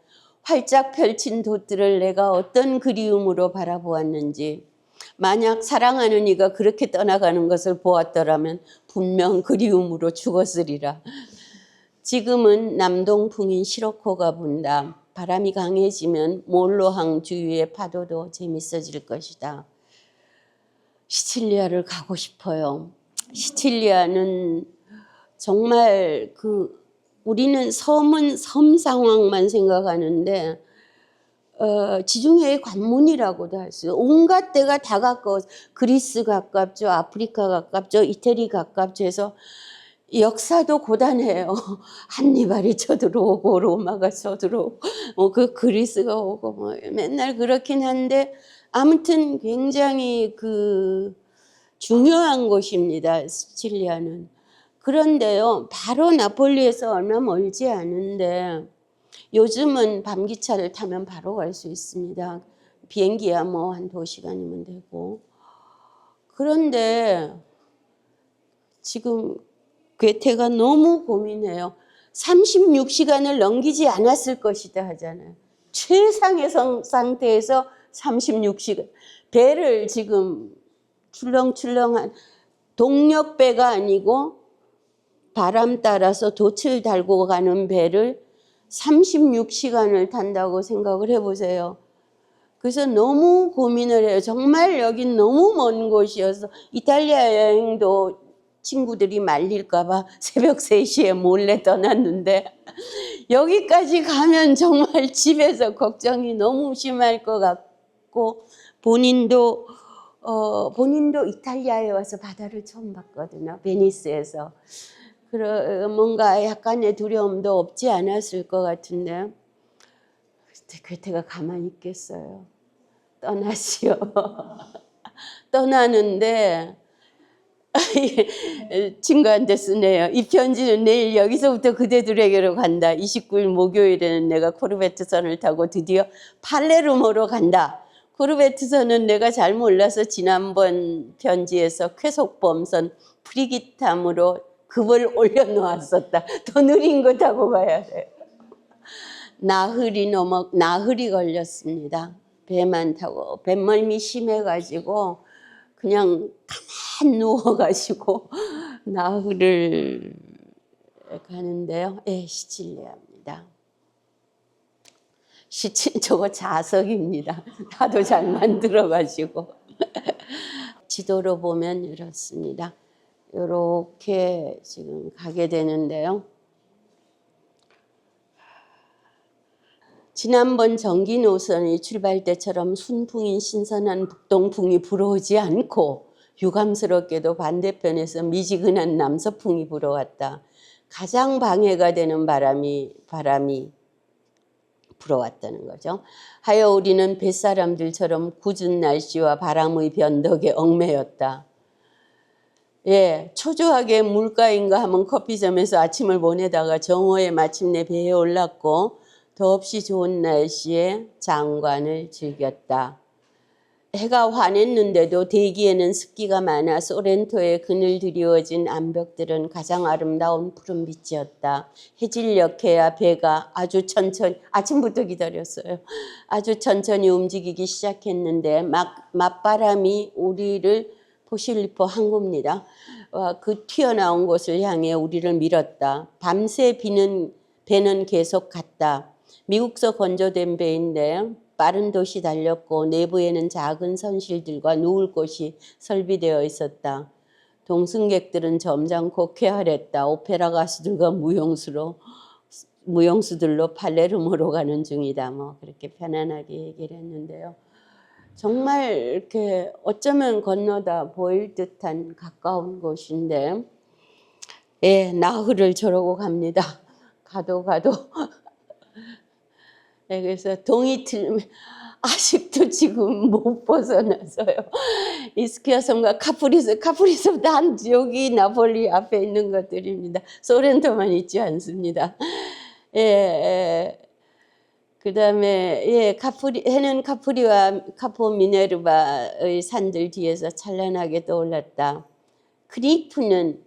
Speaker 1: 활짝 펼친 돛들을 내가 어떤 그리움으로 바라보았는지, 만약 사랑하는 이가 그렇게 떠나가는 것을 보았더라면 분명 그리움으로 죽었으리라. 지금은 남동풍인 시로코가 분다. 바람이 강해지면 몰로항 주위의 파도도 재밌어질 것이다. 시칠리아를 가고 싶어요. 시칠리아는 정말 우리는 섬은 섬 상황만 생각하는데 지중해의 관문이라고도 할 수 있어요. 온갖 데가 다 가까워. 그리스 가깝죠. 아프리카 가깝죠. 이태리 가깝죠. 해서 역사도 고단해요. 한니발이 쳐들어오고 로마가 쳐들어오고 그 그리스가 오고 뭐 맨날 그렇긴 한데 아무튼 굉장히 중요한 곳입니다. 시칠리아는. 그런데요, 바로 나폴리에서 얼마 멀지 않은데 요즘은 밤기차를 타면 바로 갈 수 있습니다. 비행기야 뭐 한 2시간이면 되고. 그런데 지금 괴테가 너무 고민해요. 36시간을 넘기지 않았을 것이다 하잖아요. 최상의 상태에서 36시간. 배를 지금 출렁출렁한 동력배가 아니고 바람 따라서 돛을 달고 가는 배를 36시간을 탄다고 생각을 해보세요. 그래서 너무 고민을 해요. 정말 여긴 너무 먼 곳이어서 이탈리아 여행도 친구들이 말릴까 봐 새벽 3시에 몰래 떠났는데 여기까지 가면 정말 집에서 걱정이 너무 심할 것 같고, 본인도 이탈리아에 와서 바다를 처음 봤거든요. 베니스에서. 뭔가 약간의 두려움도 없지 않았을 것 같은데 괴테가 가만히 있겠어요. 떠나시오. 떠나는데 친구한테 쓰네요. 이 편지는 내일 여기서부터 그대들에게로 간다. 29일 목요일에는 내가 코르베트선을 타고 드디어 팔레르모로 간다. 코르베트선은 내가 잘 몰라서 지난번 편지에서 쾌속범선 프리기탐으로 급을 올려놓았었다. 더 느린 거 타고 가야 돼. 나흘이 걸렸습니다. 배만 타고. 뱃멀미 심해가지고 그냥 가만 누워가지고 나흘을 가는데요. 예, 시칠리아입니다. 저거 자석입니다. 하도 잘 만들어가지고. 지도로 보면 이렇습니다. 이렇게 지금 가게 되는데요. 지난번 전기 노선이 출발 때처럼 순풍인 신선한 북동풍이 불어오지 않고 유감스럽게도 반대편에서 미지근한 남서풍이 불어왔다. 가장 방해가 되는 바람이 불어왔다는 거죠. 하여 우리는 뱃사람들처럼 굳은 날씨와 바람의 변덕에 얽매였다. 예, 초조하게 물가인가 하면 커피점에서 아침을 보내다가 정오에 마침내 배에 올랐고 더없이 좋은 날씨에 장관을 즐겼다. 해가 환했는데도 대기에는 습기가 많아 소렌토에 그늘 드리워진 암벽들은 가장 아름다운 푸른빛이었다. 해질녘에야 배가 아주 천천히, 아침부터 기다렸어요. 아주 천천히 움직이기 시작했는데 맞바람이 우리를 포실리포 항구입니다. 그 튀어나온 곳을 향해 우리를 밀었다. 밤새 배는 계속 갔다. 미국서 건조된 배인데 빠른 돛이 달렸고 내부에는 작은 선실들과 누울 곳이 설비되어 있었다. 동승객들은 점잖고 쾌활했다. 오페라 가수들과 무용수들로 팔레르모로 가는 중이다. 뭐 그렇게 편안하게 얘기를 했는데요. 정말 이렇게 어쩌면 건너다 보일 듯한 가까운 곳인데, 예, 나흘을 저러고 갑니다. 가도. 네, 그래서 동이 틀면 아직도 지금 못 벗어나서요. 이스키아 섬과 카프리스 단 여기 나폴리 앞에 있는 것들입니다. 소렌토만 있지 않습니다. 예, 그다음에 예, 해는 카프리와 카포 미네르바의 산들 뒤에서 찬란하게 떠올랐다. 크리프는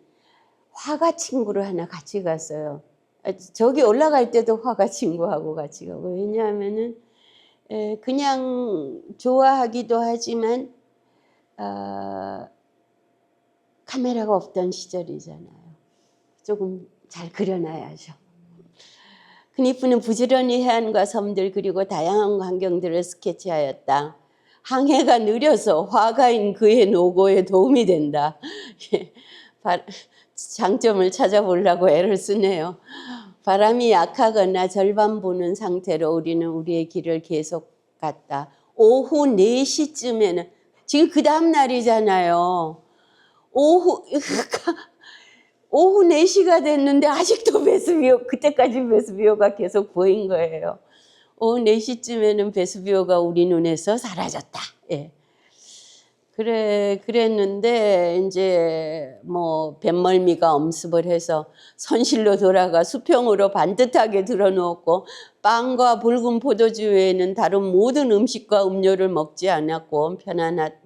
Speaker 1: 화가 친구를 하나 같이 갔어요. 저기 올라갈 때도 화가 친구하고 같이 가고, 왜냐하면은 그냥 좋아하기도 하지만 카메라가 없던 시절이잖아요. 조금 잘 그려놔야죠. 크니프는 부지런히 해안과 섬들 그리고 다양한 광경들을 스케치하였다. 항해가 느려서 화가인 그의 노고에 도움이 된다. 장점을 찾아보려고 애를 쓰네요. 바람이 약하거나 절반 부는 상태로 우리는 우리의 길을 계속 갔다. 오후 4시쯤에는 지금 그 다음 날이잖아요. 오후 4시가 됐는데 아직도 그때까지 베스비오가 계속 보인 거예요. 오후 4시쯤에는 베스비오가 우리 눈에서 사라졌다. 예. 그랬는데 이제 뭐 뱃멀미가 엄습을 해서 선실로 돌아가 수평으로 반듯하게 들어누웠고 빵과 붉은 포도주 외에는 다른 모든 음식과 음료를 먹지 않았고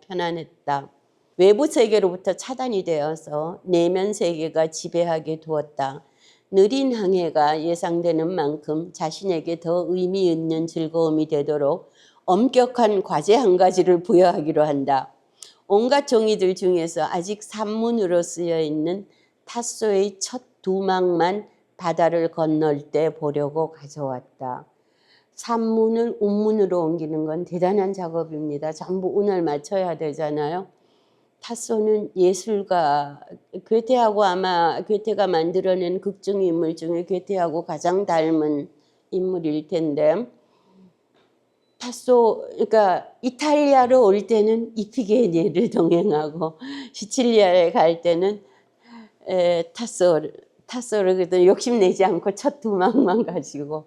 Speaker 1: 편안했다. 외부 세계로부터 차단이 되어서 내면 세계가 지배하게 두었다. 느린 항해가 예상되는 만큼 자신에게 더 의미 있는 즐거움이 되도록 엄격한 과제 한 가지를 부여하기로 한다. 온갖 종이들 중에서 아직 산문으로 쓰여 있는 타소의 첫 2막만 바다를 건널 때 보려고 가져왔다. 산문을 운문으로 옮기는 건 대단한 작업입니다. 전부 운을 맞춰야 되잖아요. 타소는 예술가, 괴테가 만들어낸 극중 인물 중에 괴테하고 가장 닮은 인물일 텐데, 그러니까 이탈리아로 올 때는 이피게니를 동행하고 시칠리아에 갈 때는 타소를 그래도 욕심내지 않고 첫 2막만 가지고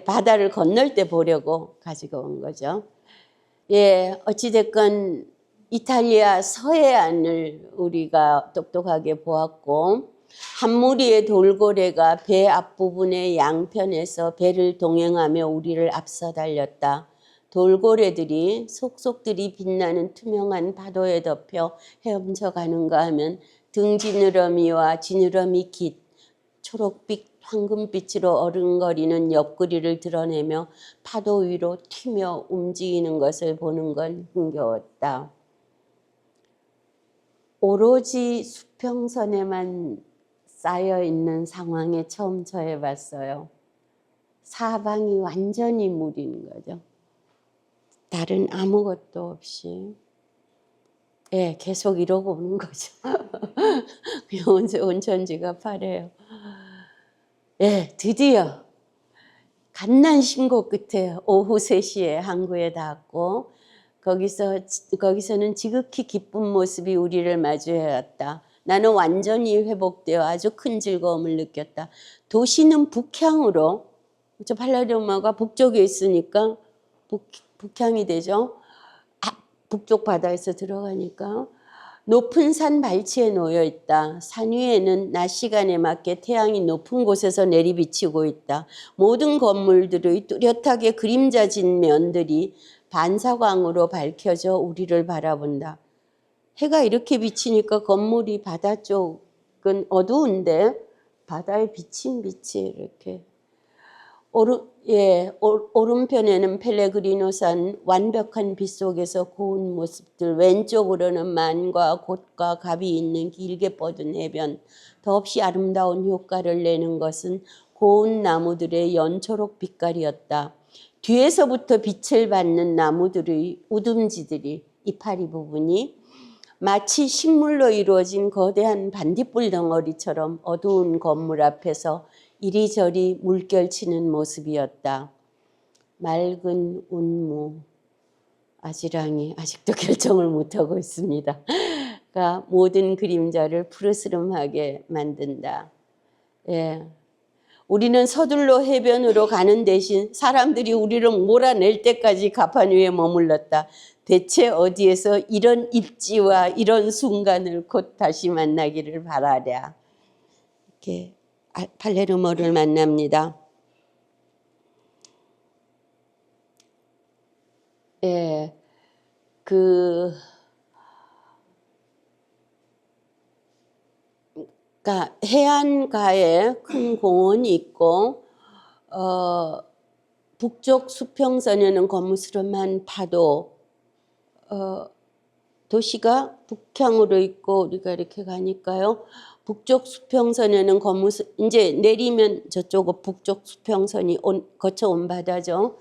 Speaker 1: 바다를 건널 때 보려고 가지고 온 거죠. 예, 어찌됐건 이탈리아 서해안을 우리가 똑똑하게 보았고 한 무리의 돌고래가 배 앞부분의 양편에서 배를 동행하며 우리를 앞서 달렸다. 돌고래들이 속속들이 빛나는 투명한 파도에 덮여 헤엄쳐 가는가 하면 등 지느러미와 지느러미 깃, 초록빛 황금빛으로 어른거리는 옆구리를 드러내며 파도 위로 튀며 움직이는 것을 보는 건 흥겨웠다. 오로지 수평선에만 쌓여 있는 상황에 처음 처해봤어요. 사방이 완전히 물인 거죠. 다른 아무것도 없이. 예, 계속 이러고 오는 거죠. 온천지가 파래요. 예, 드디어 갓난 신고 끝에 오후 3시에 항구에 닿았고 거기서는 지극히 기쁜 모습이 우리를 마주해왔다. 나는 완전히 회복되어 아주 큰 즐거움을 느꼈다. 도시는 북향으로, 저 팔라디오마가 북쪽에 있으니까 북향이 되죠. 북쪽 바다에서 들어가니까 높은 산 발치에 놓여 있다. 산 위에는 낮 시간에 맞게 태양이 높은 곳에서 내리비치고 있다. 모든 건물들의 뚜렷하게 그림자진 면들이 반사광으로 밝혀져 우리를 바라본다. 해가 이렇게 비치니까 건물이 바다 쪽은 어두운데 바다에 비친 빛이 이렇게 오른편에는 펠레그리노산 완벽한 빛 속에서 고운 모습들, 왼쪽으로는 만과 곶과 갑이 있는 길게 뻗은 해변, 더없이 아름다운 효과를 내는 것은 고운 나무들의 연초록 빛깔이었다. 뒤에서부터 빛을 받는 나무들의 우듬지들이, 이파리 부분이 마치 식물로 이루어진 거대한 반딧불 덩어리처럼 어두운 건물 앞에서 이리저리 물결치는 모습이었다. 맑은 운무, 아지랑이 아직도 결정을 못하고 있습니다. 가 모든 그림자를 푸르스름하게 만든다. 예. 우리는 서둘러 해변으로 가는 대신 사람들이 우리를 몰아낼 때까지 가판 위에 머물렀다. 대체 어디에서 이런 입지와 이런 순간을 곧 다시 만나기를 바라랴. 이렇게 팔레르모를 만납니다. 예, 그러니까 해안가에 큰 공원이 있고 북쪽 수평선에는 거무스름한 파도, 도시가 북향으로 있고 우리가 이렇게 가니까요. 북쪽 수평선에는 이제 내리면 저쪽 북쪽 수평선이 거쳐온 바다죠.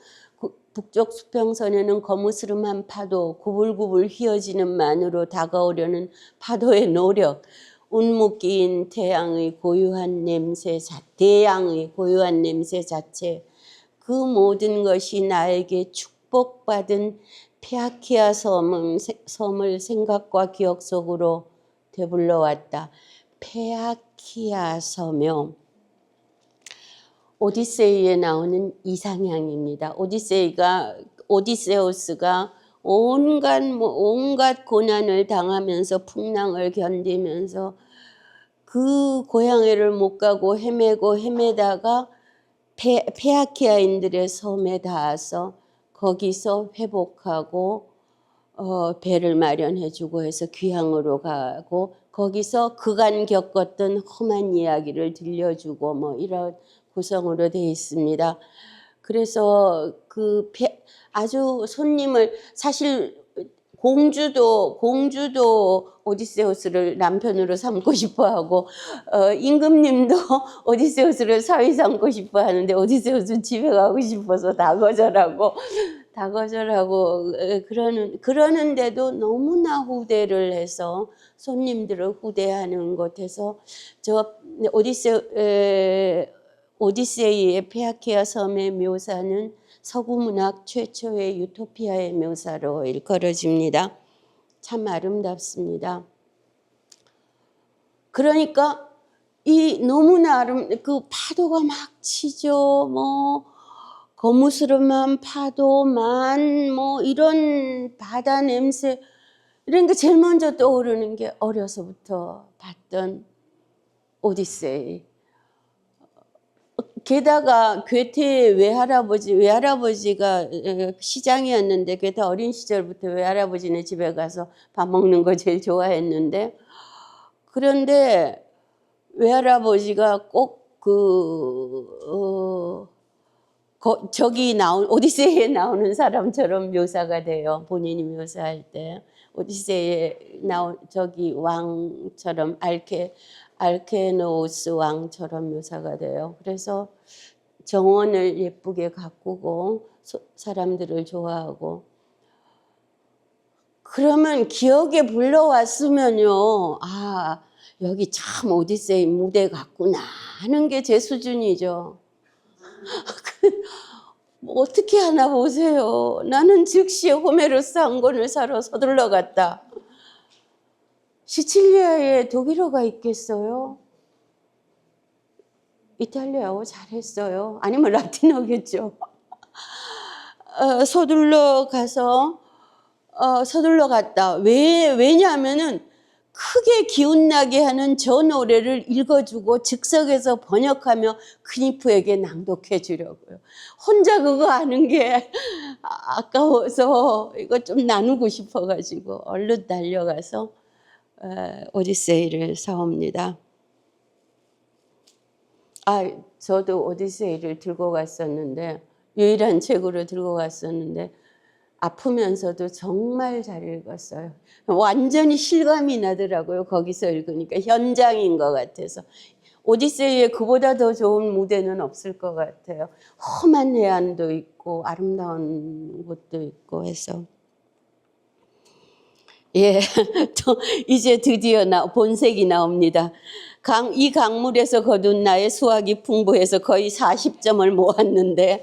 Speaker 1: 북쪽 수평선에는 거무스름한 파도, 구불구불 휘어지는 만으로 다가오려는 파도의 노력, 운무 끼인 태양의 고유한 냄새 자체, 그 모든 것이 나에게 축복받은 페아키아 섬을 생각과 기억 속으로 되불러 왔다. 페아키아 섬이요. 오디세이에 나오는 이상향입니다. 오디세우스가 온갖 고난을 당하면서 풍랑을 견디면서 그 고향에를 못 가고 헤매다가 페아키아인들의 섬에 닿아서 거기서 회복하고 배를 마련해주고 해서 귀향으로 가고 거기서 그간 겪었던 험한 이야기를 들려주고 뭐 이런 구성으로 되어 있습니다. 그래서 아주 손님을 사실 공주도 오디세우스를 남편으로 삼고 싶어하고 임금님도 오디세우스를 사위 삼고 싶어하는데 오디세우스는 집에 가고 싶어서 다 거절하고 그러는데도 너무나 후대를 해서 손님들을 후대하는 곳에서 저 오디세이의 페아키아 섬의 묘사는 서구문학 최초의 유토피아의 묘사로 일컬어집니다. 참 아름답습니다. 그러니까 너무나 그 파도가 막 치죠. 뭐 거무스름한 파도만 뭐 이런 바다 냄새 이런 게 제일 먼저 떠오르는 게 어려서부터 봤던 오디세이. 게다가 괴테의 외할아버지가 시장이었는데 괴테 어린 시절부터 외할아버지네 집에 가서 밥 먹는 거 제일 좋아했는데 그런데 외할아버지가 꼭 저기 오디세이에 나오는 사람처럼 묘사가 돼요. 본인이 묘사할 때 오디세이에 나온 저기 왕처럼 알케노우스 왕처럼 묘사가 돼요. 그래서 정원을 예쁘게 가꾸고 사람들을 좋아하고 그러면 기억에 불러왔으면요. 아, 여기 참 오디세이 무대 같구나 하는 게 제 수준이죠. 뭐 어떻게 하나 보세요. 나는 즉시 호메로스 한 권을 사러 서둘러 갔다. 시칠리아에 독일어가 있겠어요? 이탈리아어 잘했어요. 아니면 라틴어겠죠. 서둘러 가서 서둘러 갔다. 왜냐하면은 크게 기운나게 하는 저 노래를 읽어주고 즉석에서 번역하며 크니프에게 낭독해 주려고요. 혼자 그거 아는 게 아까워서 이거 좀 나누고 싶어가지고 얼른 달려가서 오디세이를 사옵니다. 저도 오디세이를 들고 갔었는데 유일한 책으로 들고 갔었는데 아프면서도 정말 잘 읽었어요. 완전히 실감이 나더라고요. 거기서 읽으니까 현장인 것 같아서. 오디세이에 그보다 더 좋은 무대는 없을 것 같아요. 험한 해안도 있고 아름다운 곳도 있고 해서. 예, 또 이제 드디어 본색이 나옵니다. 이 강물에서 거둔 나의 수학이 풍부해서 거의 40점을 모았는데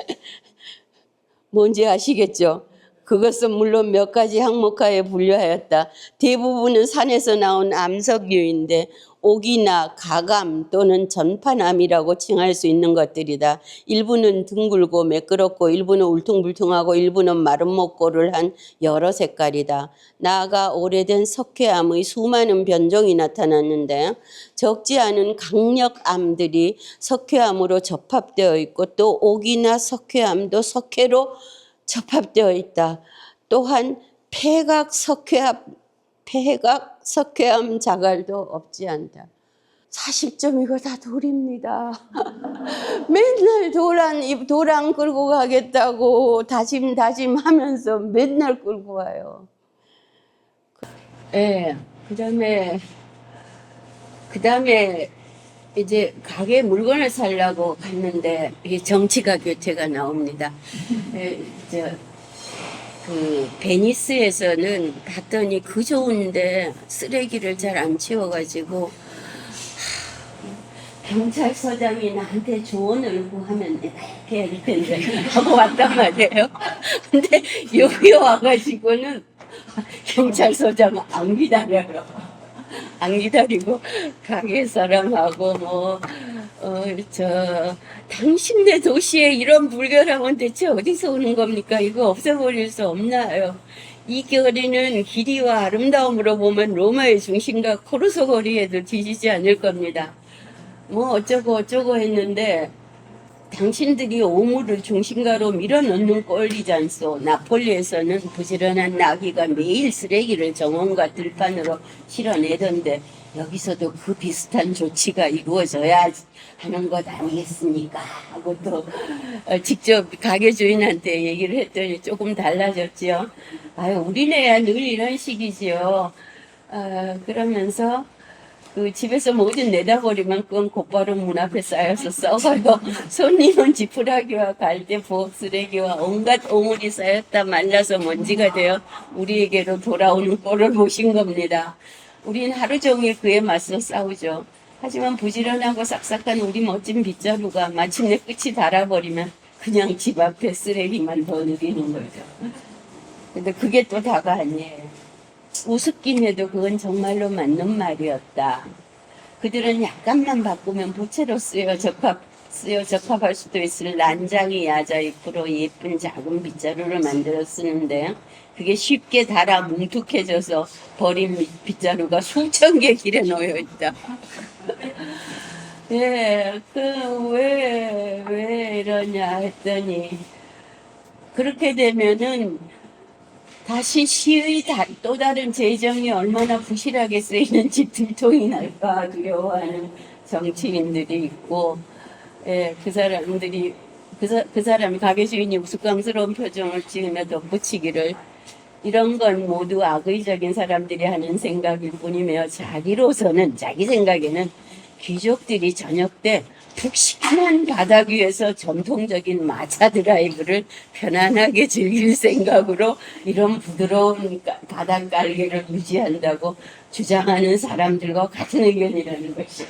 Speaker 1: 뭔지 아시겠죠? 그것은 물론 몇 가지 항목하에 분류하였다. 대부분은 산에서 나온 암석류인데 옥이나 가감 또는 전파남이라고 칭할 수 있는 것들이다. 일부는 둥글고 매끄럽고 일부는 울퉁불퉁하고 일부는 마른 목골을 한 여러 색깔이다. 나아가 오래된 석회암의 수많은 변종이 나타났는데 적지 않은 강력암들이 석회암으로 접합되어 있고 또 옥이나 석회암도 석회로 접합되어 있다. 또한 폐각 석회암 자갈도 없지 않다. 40점 이거 다 돌입니다. 맨날 도랑 끌고 가겠다고 다짐하면서 맨날 끌고 와요. 예. 그다음에 이제 가게 물건을 사려고 갔는데 이게 정치가 교체가 나옵니다. 베니스에서는 봤더니 그 좋은데 쓰레기를 잘 안 치워가지고 경찰서장이 나한테 조언을 구하면 내가 이렇게 해야 텐데 하고 왔단 말이에요. 근데 여기 와가지고는 경찰서장 안 기다려요. 안 기다리고 가게 사람하고 당신네 도시에 이런 불결함은 대체 어디서 오는 겁니까? 이거 없애버릴 수 없나요? 이 거리는 길이와 아름다움으로 보면 로마의 중심과 코르소 거리에도 뒤지지 않을 겁니다. 뭐 어쩌고 했는데 당신들이 오물을 중심가로 밀어넣는 꼴이지 않소. 나폴리에서는 부지런한 나귀가 매일 쓰레기를 정원과 들판으로 실어내던데 여기서도 그 비슷한 조치가 이루어져야 하는 것 아니겠습니까? 하고 또 직접 가게 주인한테 얘기를 했더니 조금 달라졌지요. 우리네야 늘 이런 식이지요. 그러면서 그 집에서 뭐든 내다버리면 그건 곧바로 문 앞에 쌓여서 썩어요. 손님은 지푸라기와 갈대, 부엌 쓰레기와 온갖 오물이 쌓였다 말라서 먼지가 되어 우리에게로 돌아오는 꼴을 보신 겁니다. 우린 하루 종일 그에 맞서 싸우죠. 하지만 부지런하고 싹싹한 우리 멋진 빗자루가 마침내 끝이 닳아버리면 그냥 집 앞에 쓰레기만 더 늘리는 거죠. 근데 그게 또 다가 아니에요. 우습긴 해도 그건 정말로 맞는 말이었다. 그들은 약간만 바꾸면 부채로 쓰여 적합할 수도 있을 난장이 야자잎으로 예쁜 작은 빗자루를 만들어 쓰는데 그게 쉽게 닳아 뭉툭해져서 버린 빗자루가 수천 개 길에 놓여 있다. 예, 왜 이러냐 했더니 그렇게 되면은 다시 시의 또 다른 재정이 얼마나 부실하게 쓰이는지 들통이 날까 두려워하는 정치인들이 있고, 그 사람이 가게 주인이 우스꽝스러운 표정을 지으며 덧붙이기를 이런 건 모두 악의적인 사람들이 하는 생각일 뿐이며 자기 생각에는 귀족들이 저녁 때 푹신한 바닥 위에서 전통적인 마차 드라이브를 편안하게 즐길 생각으로 이런 부드러운 바닥 깔개를 유지한다고 주장하는 사람들과 같은 의견이라는 것이죠.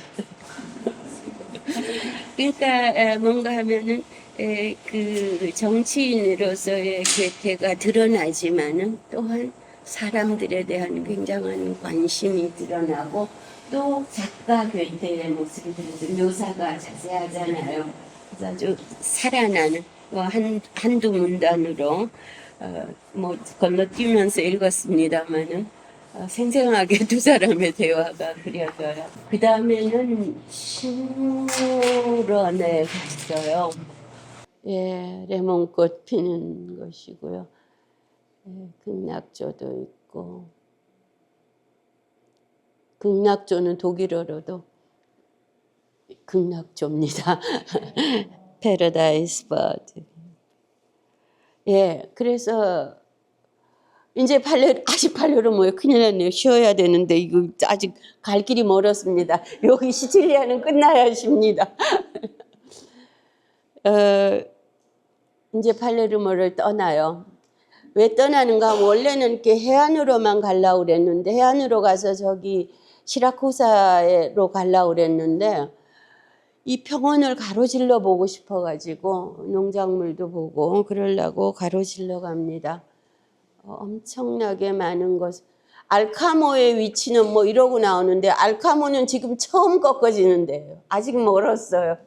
Speaker 1: 그러니까 뭔가 하면은 그 정치인으로서의 괴태가 드러나지만은 또한 사람들에 대한 굉장한 관심이 드러나고 또 작가 괴태의 모습이 드러나서 묘사가 자세하잖아요. 그래서 아주 살아나는 한두 문단으로 뭐 건너뛰면서 읽었습니다마는 생생하게 두 사람의 대화가 그려져요. 그 다음에는 식물원에 갔어요. 예, 레몬꽃 피는 것이고요. 예, 극락조도 있고, 극락조는 독일어로도 극락조입니다. Paradise Bird. 예, 그래서 이제 아직 팔레로 뭐예요? 큰일 났네요. 쉬어야 되는데 이거 아직 갈 길이 멀었습니다. 여기 시칠리아는 끝나야 하십니다. 이제 팔레르모를 떠나요. 왜 떠나는가? 원래는 이렇게 해안으로만 가려고 그랬는데 해안으로 가서 저기 시라쿠사로 가려고 그랬는데 이 평원을 가로질러 보고 싶어가지고 농작물도 보고 그러려고 가로질러 갑니다. 엄청나게 많은 것. 알카모의 위치는 뭐 이러고 나오는데 알카모는 지금 처음 꺾어지는데요. 아직 멀었어요.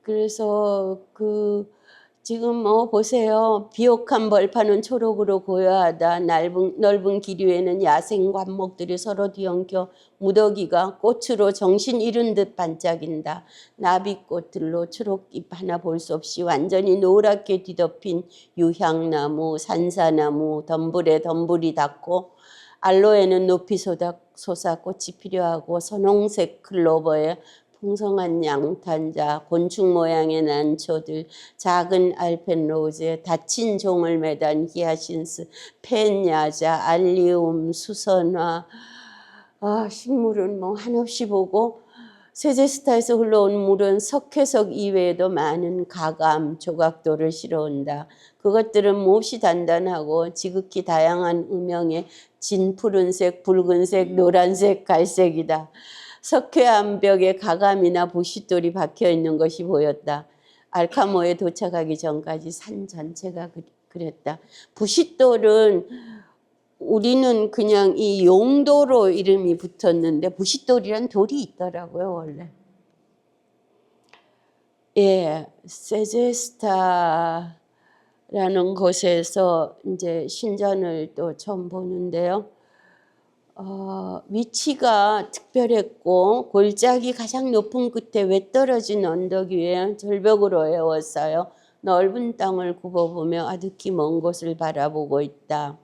Speaker 1: 그래서 지금 뭐 보세요. 비옥한 벌판은 초록으로 고요하다. 넓은 길 위에는 야생 관목들이 서로 뒤엉켜 무더기가 꽃으로 정신 잃은 듯 반짝인다. 나비꽃들로 초록잎 하나 볼 수 없이 완전히 노랗게 뒤덮인 유향나무, 산사나무, 덤불에 덤불이 닿고 알로에는 높이 솟아 꽃이 필요하고 선홍색 클로버에 풍성한 양탄자, 곤충 모양의 난초들, 작은 알펜로즈에 닫힌 종을 매단 히아신스, 펜야자, 알리움, 수선화, 식물은 뭐 한없이 보고 세제스타에서 흘러온 물은 석회석 이외에도 많은 가감, 조각돌을 실어온다. 그것들은 몹시 단단하고 지극히 다양한 음영의 진푸른색, 붉은색, 노란색, 갈색이다. 석회 암벽에 가감이나 부싯돌이 박혀 있는 것이 보였다. 알카모에 도착하기 전까지 산 전체가 그랬다. 부싯돌은 우리는 그냥 이 용도로 이름이 붙었는데 부싯돌이란 돌이 있더라고요, 원래. 예, 세제스타라는 곳에서 이제 신전을 또 처음 보는데요. 위치가 특별했고 골짜기 가장 높은 끝에 외떨어진 언덕 위에 절벽으로 에웠어요. 넓은 땅을 굽어보며 아득히 먼 곳을 바라보고 있다.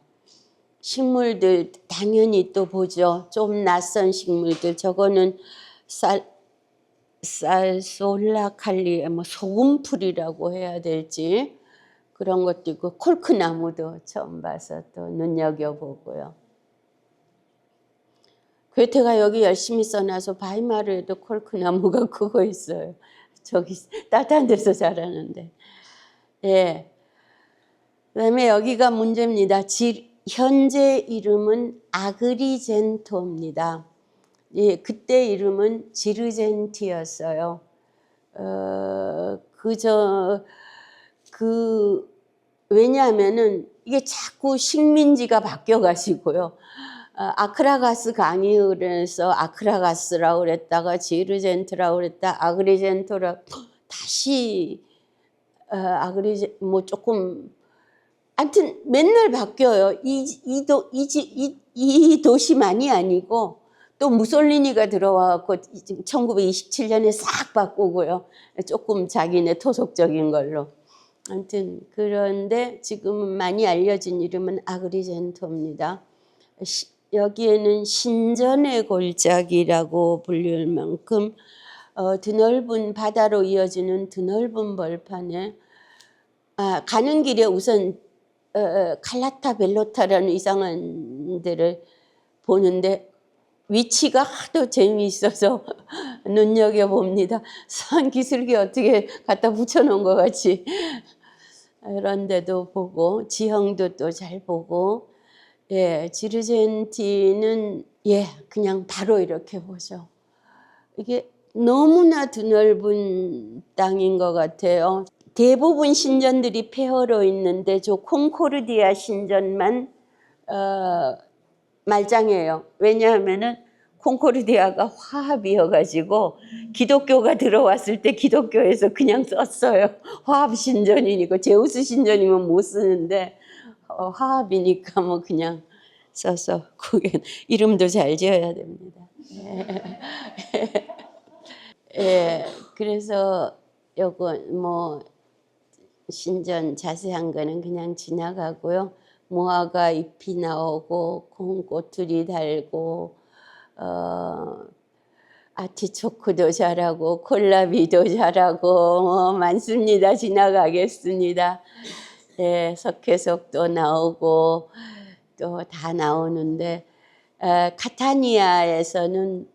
Speaker 1: 식물들 당연히 또 보죠. 좀 낯선 식물들. 저거는 살솔라칼리, 뭐 소금풀이라고 해야 될지 그런 것도 있고 콜크나무도 처음 봐서 또 눈여겨보고요. 괴테가 여기 열심히 써놔서 바이마르에도 콜크나무가 크고 있어요. 저기 따뜻한 데서 자라는데. 예. 그다음에 여기가 문제입니다. 현재 이름은 아그리젠토입니다. 예, 그때 이름은 지르젠티였어요. 왜냐하면은 이게 자꾸 식민지가 바뀌어가지고요. 아크라가스 강이울에서 아크라가스라고 그랬다가 지르젠트라고 그랬다. 아그리젠토라 다시 뭐 조금 하여튼 맨날 바뀌어요. 이 도시만이 아니고 또 무솔리니가 들어와갖고 1927년에 싹 바꾸고요. 조금 자기네 토속적인 걸로. 아무튼 그런데 지금은 많이 알려진 이름은 아그리젠토입니다. 여기에는 신전의 골짜기라고 불릴 만큼 드넓은 바다로 이어지는 드넓은 벌판에 가는 길에 우선 칼라타 벨로타라는 이상한 데를 보는데 위치가 하도 재미있어서 눈여겨봅니다. 수학 기술기 어떻게 갖다 붙여놓은 것 같이. 이런 데도 보고, 지형도 또 잘 보고, 예, 지르젠티는 예, 그냥 바로 이렇게 보죠. 이게 너무나 드넓은 땅인 것 같아요. 대부분 신전들이 폐허로 있는데 저 콩코르디아 신전만 말짱해요. 왜냐하면은 콩코르디아가 화합이어가지고 기독교가 들어왔을 때 기독교에서 그냥 썼어요. 화합 신전이니까 제우스 신전이면 못 쓰는데 화합이니까 뭐 그냥 써서 그게 이름도 잘 지어야 됩니다. 예, 그래서 요거 뭐 신전 자세한 거는 그냥 지나가고요. 무화과 잎이 나오고 콩꼬투리 달고 아티초크도 자라고 콜라비도 자라고 뭐 많습니다. 지나가겠습니다. 예, 석회석도 나오고 또 다 나오는데 카타니아에서는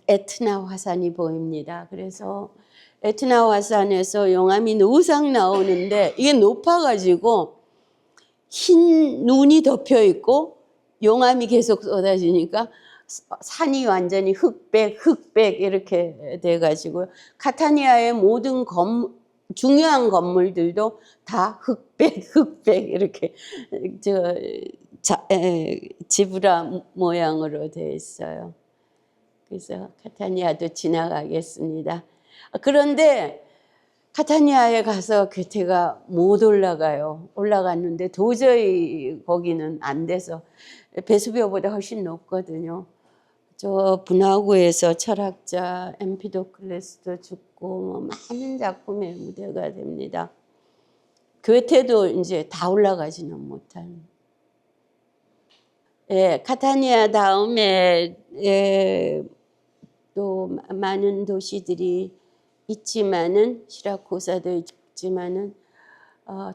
Speaker 1: 에트나 화산이 보입니다. 그래서 에트나 화산에서 용암이 노상 나오는데 이게 높아가지고 흰 눈이 덮여 있고 용암이 계속 쏟아지니까 산이 완전히 흑백 이렇게 돼가지고 카타니아의 모든 중요한 건물들도 다 흑백 이렇게 지브라 모양으로 되어 있어요. 그래서 카타니아도 지나가겠습니다. 그런데 카타니아에 가서 괴테가 못 올라가요. 올라갔는데 도저히 거기는 안 돼서 베수비오보다 훨씬 높거든요. 저 분화구에서 철학자 엠피도클레스도 죽고 뭐 많은 작품의 무대가 됩니다. 괴테도 이제 다 올라가지는 못한. 예, 카타니아 다음에 또 많은 도시들이 있지만은 시라쿠사도 있지만은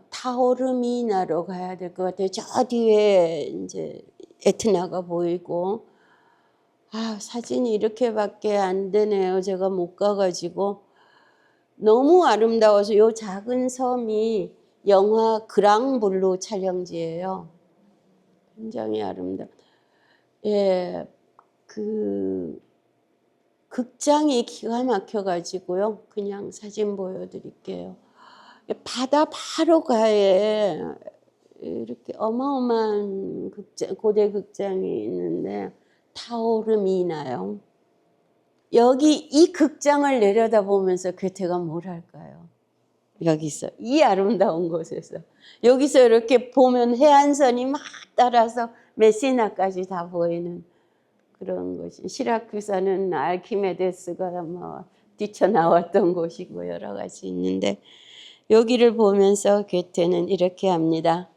Speaker 1: 타오르미나로 가야 될 것 같아요. 저 뒤에 이제 에트나가 보이고 사진이 이렇게밖에 안 되네요. 제가 못 가가지고 너무 아름다워서 이 작은 섬이 영화 그랑블루 촬영지예요. 굉장히 아름다워. 예, 그 극장이 기가 막혀가지고요. 그냥 사진 보여드릴게요. 바다 바로 가에 이렇게 어마어마한 고대 극장이 있는데 타오르미나요. 여기 이 극장을 내려다보면서 괴테가 뭘 할까요? 여기서 이 아름다운 곳에서 여기서 이렇게 보면 해안선이 막 따라서 메시나까지 다 보이는 그런 곳이. 시라쿠사는 알키메데스가 뭐 뛰쳐나왔던 곳이고 여러 가지 있는데 여기를 보면서 괴테는 이렇게 합니다.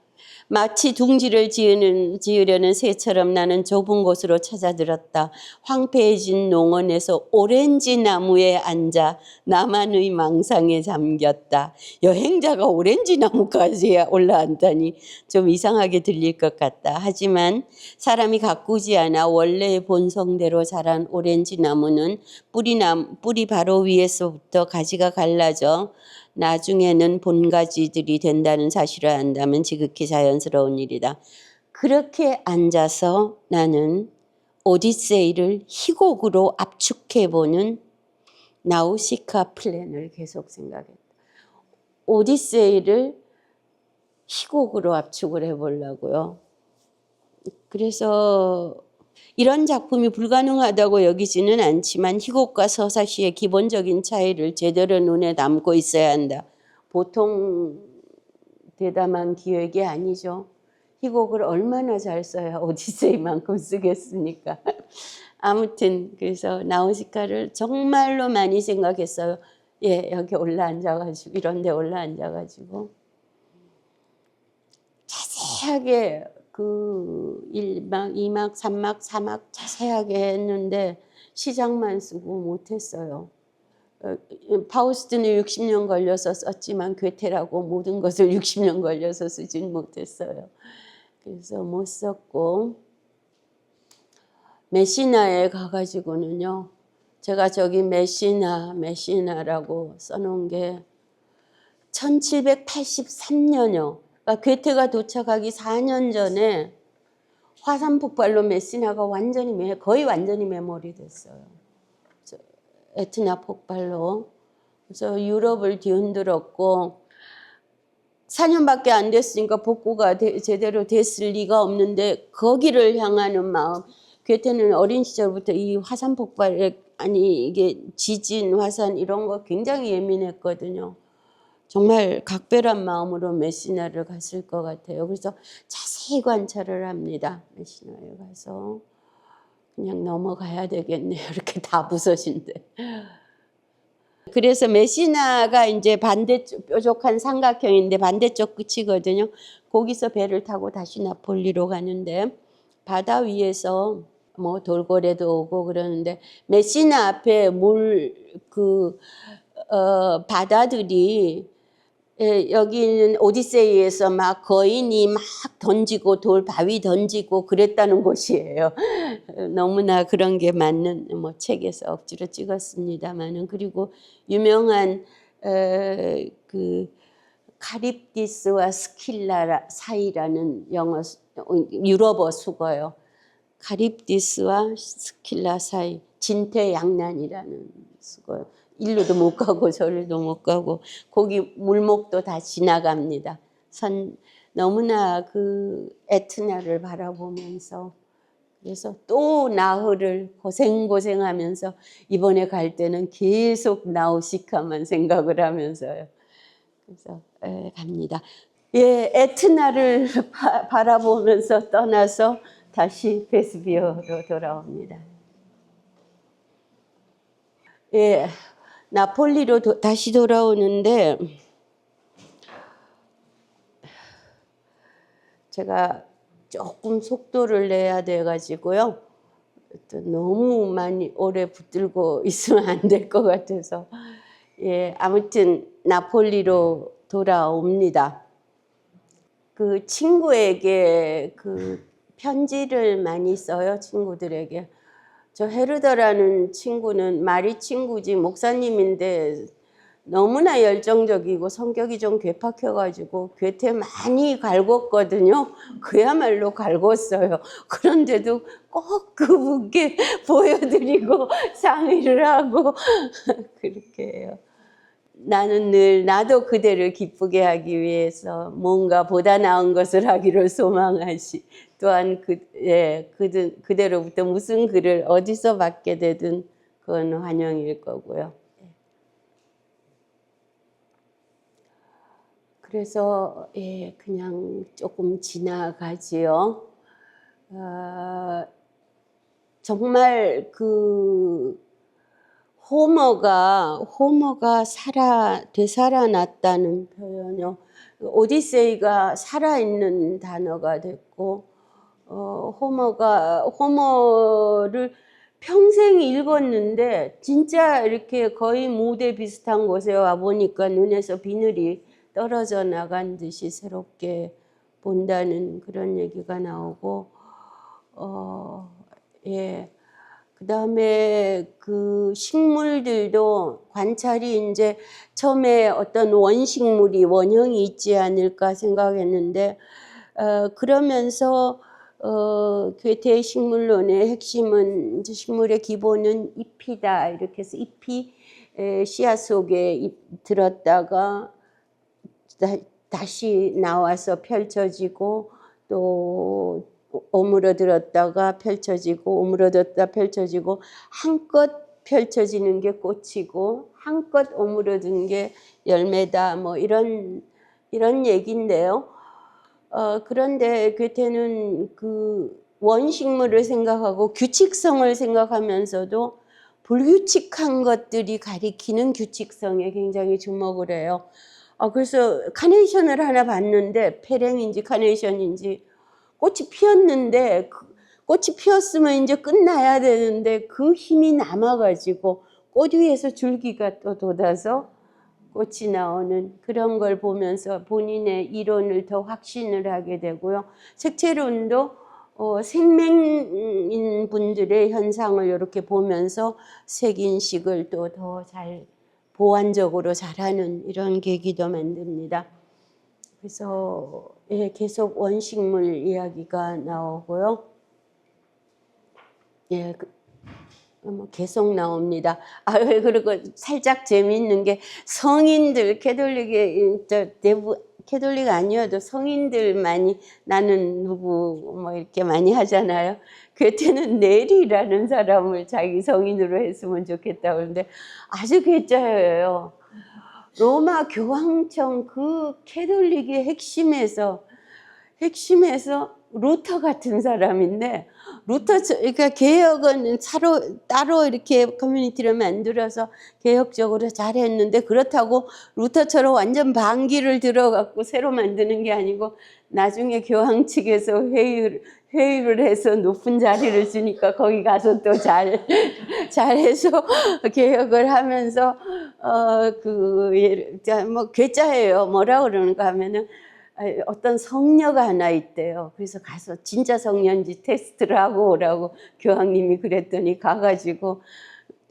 Speaker 1: 마치 둥지를 지으려는 새처럼 나는 좁은 곳으로 찾아들었다. 황폐해진 농원에서 오렌지 나무에 앉아 나만의 망상에 잠겼다. 여행자가 오렌지 나무까지 올라앉다니 좀 이상하게 들릴 것 같다. 하지만 사람이 가꾸지 않아 원래의 본성대로 자란 오렌지 나무는 뿌리 바로 위에서부터 가지가 갈라져 나중에는 본가지들이 된다는 사실을 안다면 지극히 자연스러운 일이다. 그렇게 앉아서 나는 오디세이를 희곡으로 압축해보는 나우시카 플랜을 계속 생각했다. 오디세이를 희곡으로 압축을 해보려고요. 그래서 이런 작품이 불가능하다고 여기지는 않지만 희곡과 서사시의 기본적인 차이를 제대로 눈에 담고 있어야 한다. 보통 대담한 기획이 아니죠. 희곡을 얼마나 잘 써야 오디세이만큼 쓰겠습니까? 아무튼 그래서 나우시카를 정말로 많이 생각했어요. 예, 여기 올라앉아가지고 이런 데 올라앉아가지고 자세하게 그 1막, 2막, 3막, 4막 자세하게 했는데 시작만 쓰고 못했어요. 파우스트는 60년 걸려서 썼지만 괴테라고 모든 것을 60년 걸려서 쓰진 못했어요. 그래서 못 썼고 메시나에 가가지고는요. 제가 저기 메시나라고 써놓은 게 1783년요. 그러니까 괴테가 도착하기 4년 전에 화산 폭발로 메시나가 거의 완전히 메모리됐어요. 에트나 폭발로. 그래서 유럽을 뒤흔들었고 4년밖에 안 됐으니까 복구가 제대로 됐을 리가 없는데 거기를 향하는 마음. 괴테는 어린 시절부터 이 화산 폭발에 이게 지진, 화산 이런 거 굉장히 예민했거든요. 정말 각별한 마음으로 메시나를 갔을 것 같아요. 그래서 자세히 관찰을 합니다. 메시나에 가서 그냥 넘어가야 되겠네요. 이렇게 다 부서진데. 그래서 메시나가 이제 반대쪽 뾰족한 삼각형인데 반대쪽 끝이거든요. 거기서 배를 타고 다시 나폴리로 가는데 바다 위에서 뭐 돌고래도 오고 그러는데 메시나 앞에 바다들이 여기는 오디세이에서 막 거인이 막 던지고 돌 바위 던지고 그랬다는 곳이에요. 너무나 그런 게 맞는 뭐 책에서 억지로 찍었습니다만은. 그리고 유명한 그 카립디스와 스킬라 사이라는 유럽어 수거요. 카립디스와 스킬라 사이, 진퇴양난이라는 수거요. 일로도 못 가고 저리도 못 가고 거기 물목도 다 지나갑니다. 너무나 그 에트나를 바라보면서 그래서 또 나흘을 고생하면서 이번에 갈 때는 계속 나우시카만 생각을 하면서요. 그래서 갑니다. 예, 에트나를 바라보면서 떠나서 다시 베스비오로 돌아옵니다. 예. 나폴리로 다시 돌아오는데 제가 조금 속도를 내야 돼가지고요. 너무 많이 오래 붙들고 있으면 안 될 것 같아서 예, 아무튼 나폴리로 돌아옵니다. 그 친구에게 그 편지를 많이 써요. 친구들에게. 저 헤르더라는 친구는 말이 친구지 목사님인데 너무나 열정적이고 성격이 좀 괴팍해가지고 괴테 많이 갈궜거든요. 그야말로 갈궜어요. 그런데도 꼭 그분께 보여드리고 상의를 하고 그렇게 해요. 나는 늘 나도 그대를 기쁘게 하기 위해서 뭔가 보다 나은 것을 하기를 소망하시. 또한 그대로부터 무슨 글을 어디서 받게 되든 그건 환영일 거고요. 그래서 예, 그냥 조금 지나가지요. 정말 그 호머가 되살아났다는 표현이요. 오디세이가 살아있는 단어가 됐고 호머를 평생 읽었는데 진짜 이렇게 거의 무대 비슷한 곳에 와 보니까 눈에서 비늘이 떨어져 나간 듯이 새롭게 본다는 그런 얘기가 나오고 예. 그다음에 그 식물들도 관찰이 이제 처음에 어떤 원형이 있지 않을까 생각했는데 그러면서 괴테의 식물론의 핵심은 이제 식물의 기본은 잎이다 이렇게 해서 잎이 씨앗 속에 들었다가 다시 나와서 펼쳐지고 또 오므러들었다가 펼쳐지고 오므러졌다 펼쳐지고 한껏 펼쳐지는 게 꽃이고 한껏 오므러든 게 열매다 뭐 이런 얘기인데요. 그런데 괴테는 그 원식물을 생각하고 규칙성을 생각하면서도 불규칙한 것들이 가리키는 규칙성에 굉장히 주목을 해요. 그래서 카네이션을 하나 봤는데 페랭인지 카네이션인지 꽃이 피었는데 꽃이 피었으면 이제 끝나야 되는데 그 힘이 남아가지고 꽃 위에서 줄기가 또 돋아서 꽃이 나오는 그런 걸 보면서 본인의 이론을 더 확신을 하게 되고요. 색채론도 생맹인 분들의 현상을 이렇게 보면서 색인식을 또 더 잘 보완적으로 잘하는 이런 계기도 만듭니다. 그래서 예, 계속 원식물 이야기가 나오고요. 예, 계속 나옵니다. 그리고 살짝 재미있는 게 성인들 캐톨릭 아니어도 성인들만이 나는 누구 뭐 이렇게 많이 하잖아요. 그때는 네리라는 사람을 자기 성인으로 했으면 좋겠다 그러는데 아주 괴짜예요. 로마 교황청 그 캐톨릭의 핵심에서 루터 같은 사람인데 그러니까 개혁은 따로 이렇게 커뮤니티를 만들어서 개혁적으로 잘했는데 그렇다고 루터처럼 완전 반기를 들어갖고 새로 만드는 게 아니고 나중에 교황 측에서 회의를 해서 높은 자리를 주니까 거기 가서 또 잘해서 개혁을 하면서 뭐 괴짜예요. 뭐라 그러는가 하면은 어떤 성녀가 하나 있대요. 그래서 가서 진짜 성녀인지 테스트를 하고 오라고 교황님이 그랬더니 가가지고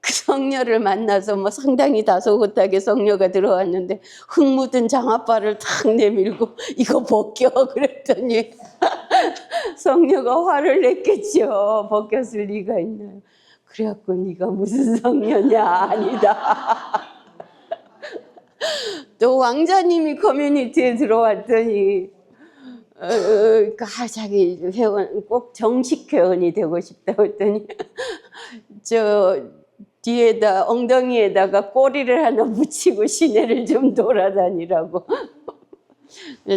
Speaker 1: 그 성녀를 만나서 뭐 상당히 다소곳하게 성녀가 들어왔는데 흙 묻은 장아빠를 탁 내밀고 이거 벗겨 그랬더니 성녀가 화를 냈겠죠. 벗겼을 리가 있나요? 그래갖고 네가 무슨 성녀냐? 아니다. 또 왕자님이 커뮤니티에 들어왔더니 자기 회원 꼭 정식 회원이 되고 싶다고 했더니 저 뒤에다 엉덩이에다가 꼬리를 하나 붙이고 시내를 좀 돌아다니라고.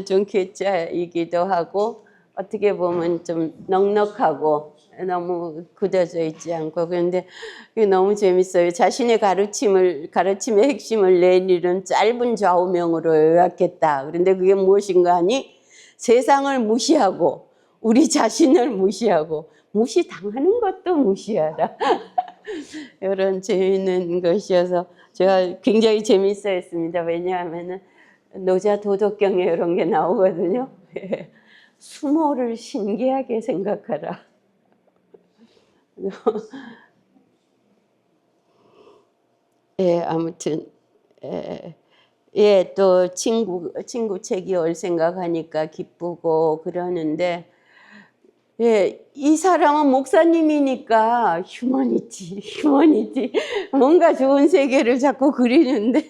Speaker 1: 좀 괴짜이기도 하고 어떻게 보면 좀 넉넉하고 너무 굳어져 있지 않고 그런데 그게 너무 재밌어요. 자신의 가르침의 핵심을 레닌은 짧은 좌우명으로 요약했다. 그런데 그게 무엇인가 하니 세상을 무시하고 우리 자신을 무시하고 무시당하는 것도 무시하라. 이런 재미있는 것이어서 제가 굉장히 재밌어 했습니다. 왜냐하면 노자 도덕경에 이런 게 나오거든요. 수모를 신기하게 생각하라. 예, 아무튼 예, 또 친구 책이 올 생각하니까 기쁘고 그러는데 예, 이 사람은 목사님이니까 휴머니티 뭔가 좋은 세계를 자꾸 그리는데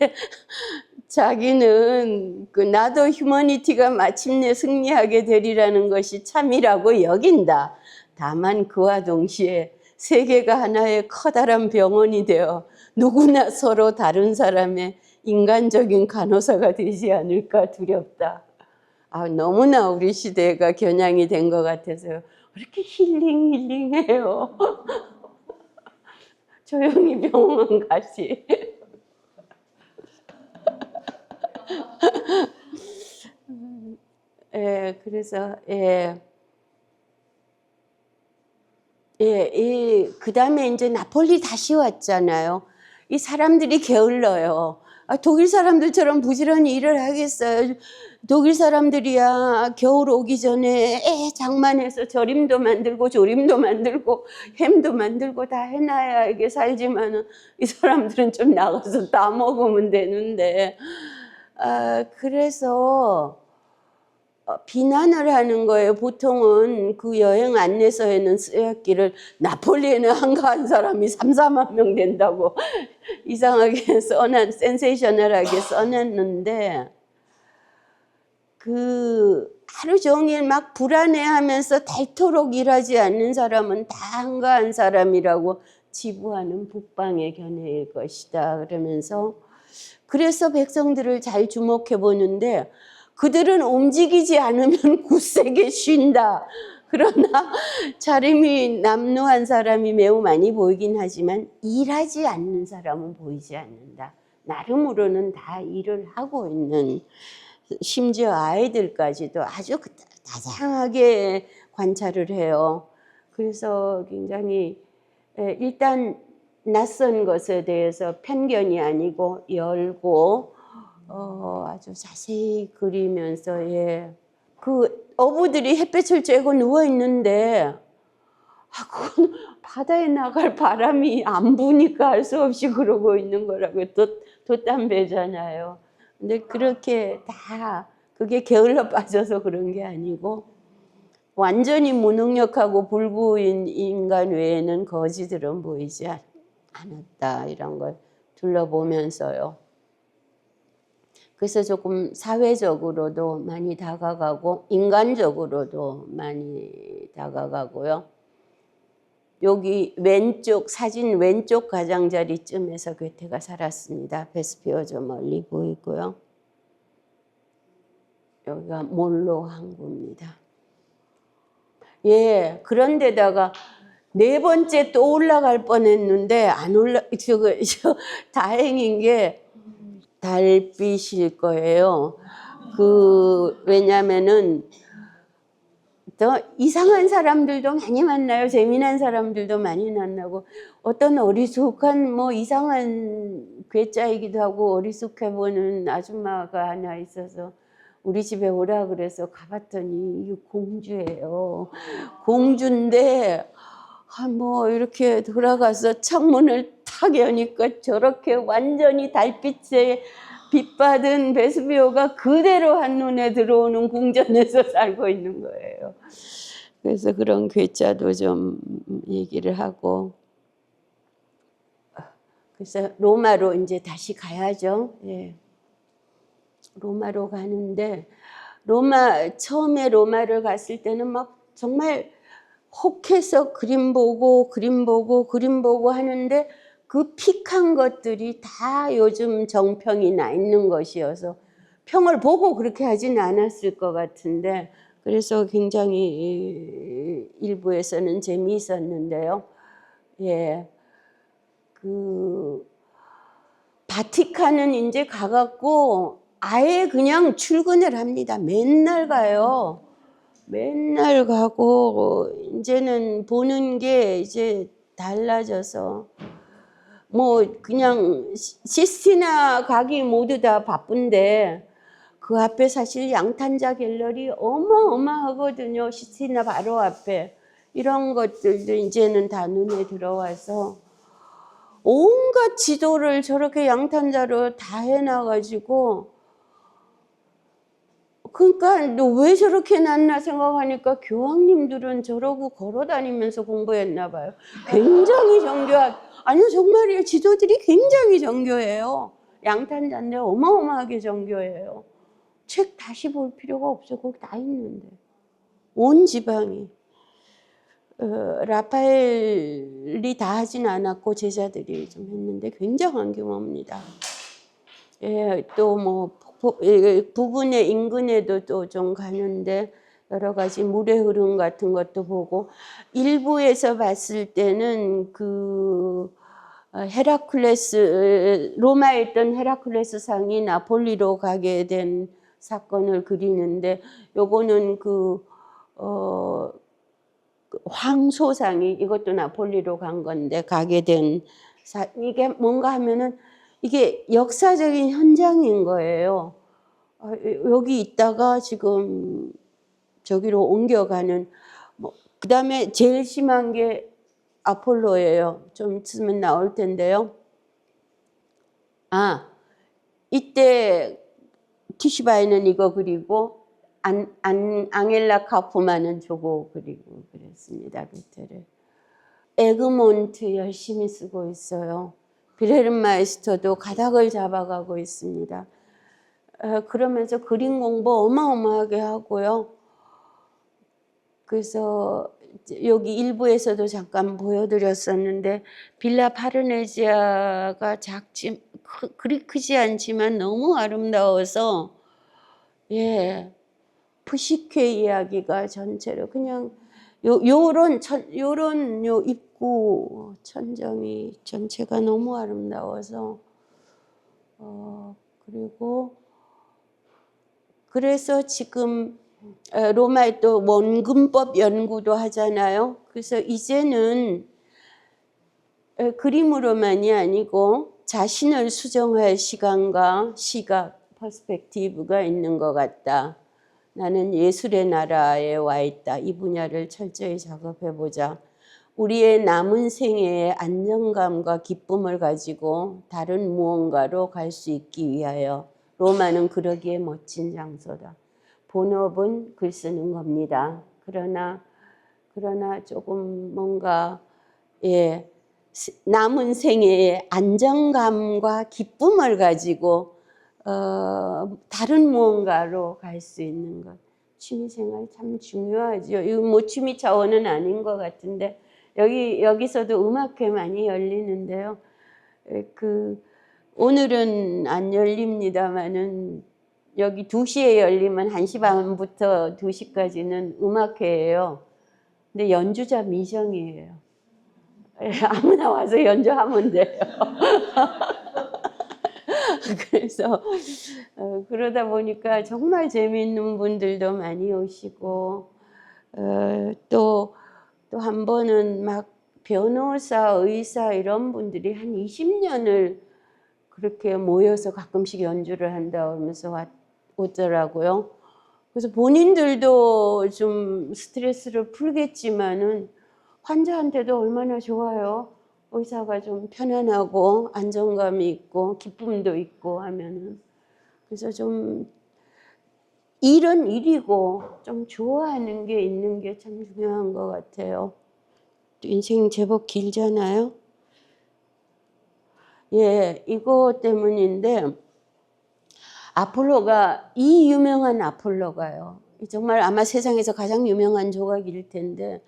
Speaker 1: 자기는 나도 휴머니티가 마침내 승리하게 되리라는 것이 참이라고 여긴다. 다만 그와 동시에 세계가 하나의 커다란 병원이 되어 누구나 서로 다른 사람의 인간적인 간호사가 되지 않을까 두렵다. 너무나 우리 시대가 겨냥이 된 것 같아서요. 왜 이렇게 힐링해요? 조용히 병원 가시. 예, 그래서 그 다음에 이제 나폴리 다시 왔잖아요. 이 사람들이 게을러요. 독일 사람들처럼 부지런히 일을 하겠어요. 독일 사람들이야 겨울 오기 전에 장만해서 절임도 만들고 조림도 만들고 햄도 만들고 다 해놔야 이게 살지만은 이 사람들은 좀 나가서 따 먹으면 되는데 그래서 비난을 하는 거예요. 보통은 그 여행 안내서에는 쓰였기를 나폴리에는 한가한 사람이 3-4만 명 된다고 이상하게 센세이셔널하게 써놨는데 하루 종일 막 불안해하면서 닳도록 일하지 않는 사람은 다 한가한 사람이라고 치부하는 북방의 견해일 것이다. 그러면서 그래서 백성들을 잘 주목해 보는데 그들은 움직이지 않으면 굳세게 쉰다. 그러나 자림이 남루한 사람이 매우 많이 보이긴 하지만 일하지 않는 사람은 보이지 않는다. 나름으로는 다 일을 하고 있는, 심지어 아이들까지도 아주 다양하게 관찰을 해요. 그래서 굉장히 일단 낯선 것에 대해서 편견이 아니고 열고 아주 자세히 그리면서 그 어부들이 햇볕을 쬐고 누워 있는데 그건 바다에 나갈 바람이 안 부니까 할 수 없이 그러고 있는 거라고. 돛담배잖아요. 근데 그렇게 다 그게 게을러 빠져서 그런 게 아니고 완전히 무능력하고 불구인 인간 외에는 거지들은 보이지 않았다. 이런 걸 둘러보면서요. 그래서 조금 사회적으로도 많이 다가가고 인간적으로도 많이 다가가고요. 여기 왼쪽 사진 왼쪽 가장자리쯤에서 괴테가 살았습니다. 베스피오 저 멀리 보이고요. 여기가 몰로 항구입니다. 예, 그런데다가 네 번째 또 올라갈 뻔했는데 안 다행인 게 달빛일 거예요. 왜냐면은 더 이상한 사람들도 많이 만나요. 재미난 사람들도 많이 만나고 어떤 어리숙한 이상한 괴짜이기도 하고 어리숙해 보는 아줌마가 하나 있어서 우리 집에 오라 그래서 가봤더니 이게 공주예요. 공주인데 이렇게 돌아가서 창문을 탁 여니까 저렇게 완전히 달빛에 빛받은 베스비오가 그대로 한눈에 들어오는 궁전에서 살고 있는 거예요. 그래서 그런 괴짜도 좀 얘기를 하고. 그래서 로마로 이제 다시 가야죠. 예. 로마로 가는데 처음에 로마를 갔을 때는 막 정말 혹해서 그림 보고 하는데 그 픽한 것들이 다 요즘 정평이 나 있는 것이어서 평을 보고 그렇게 하진 않았을 것 같은데 그래서 굉장히 일부에서는 재미있었는데요. 예. 바티칸은 이제 가갖고 아예 그냥 출근을 합니다. 맨날 가요. 맨날 가고 이제는 보는 게 이제 달라져서 그냥 시스티나 가기 모두 다 바쁜데 그 앞에 사실 양탄자 갤러리 어마어마하거든요. 시스티나 바로 앞에 이런 것들도 이제는 다 눈에 들어와서 온갖 지도를 저렇게 양탄자로 다 해놔가지고 그러니까 너 왜 저렇게 해놨나 생각하니까 교황님들은 저러고 걸어다니면서 공부했나 봐요. 굉장히 아니요 정말이에요. 지도들이 굉장히 정교해요. 양탄자인데 어마어마하게 정교해요. 책 다시 볼 필요가 없어요. 거기 다 있는데 온 지방이. 라파엘이 다 하진 않았고 제자들이 좀 했는데 굉장한 규모입니다. 예, 또 부근의 인근에도 또 좀 가는데 여러 가지 물의 흐름 같은 것도 보고 일부에서 봤을 때는 로마에 있던 헤라클레스 상이 나폴리로 가게 된 사건을 그리는데 요거는 황소상이 이것도 나폴리로 간 건데 가게 된 이게 뭔가 하면은 이게 역사적인 현장인 거예요. 여기 있다가 지금 저기로 옮겨가는 그다음에 제일 심한 게 아폴로예요. 좀 있으면 나올 텐데요. 이때 티슈바이는 이거 그리고 앙헬라 카프만은 저거 그리고 그랬습니다. 괴테를. 에그몬트 열심히 쓰고 있어요. 빌헤름 마이스터도 가닥을 잡아가고 있습니다. 그러면서 그림 공부 어마어마하게 하고요. 그래서 여기 일부에서도 잠깐 보여드렸었는데 빌라 파르네지아가 그리 크지 않지만 너무 아름다워서 예 푸시케 이야기가 전체로 그냥 요런 입구 천정이 전체가 너무 아름다워서 그리고 그래서 지금 로마에 또 원근법 연구도 하잖아요. 그래서 이제는 그림으로만이 아니고 자신을 수정할 시간과 시각, 퍼스펙티브가 있는 것 같다. 나는 예술의 나라에 와 있다. 이 분야를 철저히 작업해보자. 우리의 남은 생애의 안정감과 기쁨을 가지고 다른 무언가로 갈 수 있기 위하여. 로마는 그러기에 멋진 장소다. 본업은 글 쓰는 겁니다. 그러나 조금 뭔가 남은 생애의 안정감과 기쁨을 가지고 다른 무언가로 갈 수 있는 것. 취미생활 참 중요하죠. 이거 뭐 취미 차원은 아닌 것 같은데 여기서도 음악회 많이 열리는데요. 오늘은 안 열립니다만은 여기 2시에 열리면 1시 반부터 2시까지는 음악회예요. 근데 연주자 미정이에요. 아무나 와서 연주하면 돼요. 그래서 그러다 보니까 정말 재미있는 분들도 많이 오시고 또 한 번은 막 변호사, 의사 이런 분들이 한 20년을 그렇게 모여서 가끔씩 연주를 한다 하면서 오더라고요. 그래서 본인들도 좀 스트레스를 풀겠지만은 환자한테도 얼마나 좋아요. 의사가 좀 편안하고 안정감이 있고 기쁨도 있고 하면은. 그래서 좀 일은 일이고 좀 좋아하는 게 있는 게 참 중요한 것 같아요. 인생 제법 길잖아요. 예, 이거 때문인데 아폴로가 이 유명한 아폴로가요. 정말 아마 세상에서 가장 유명한 조각일 텐데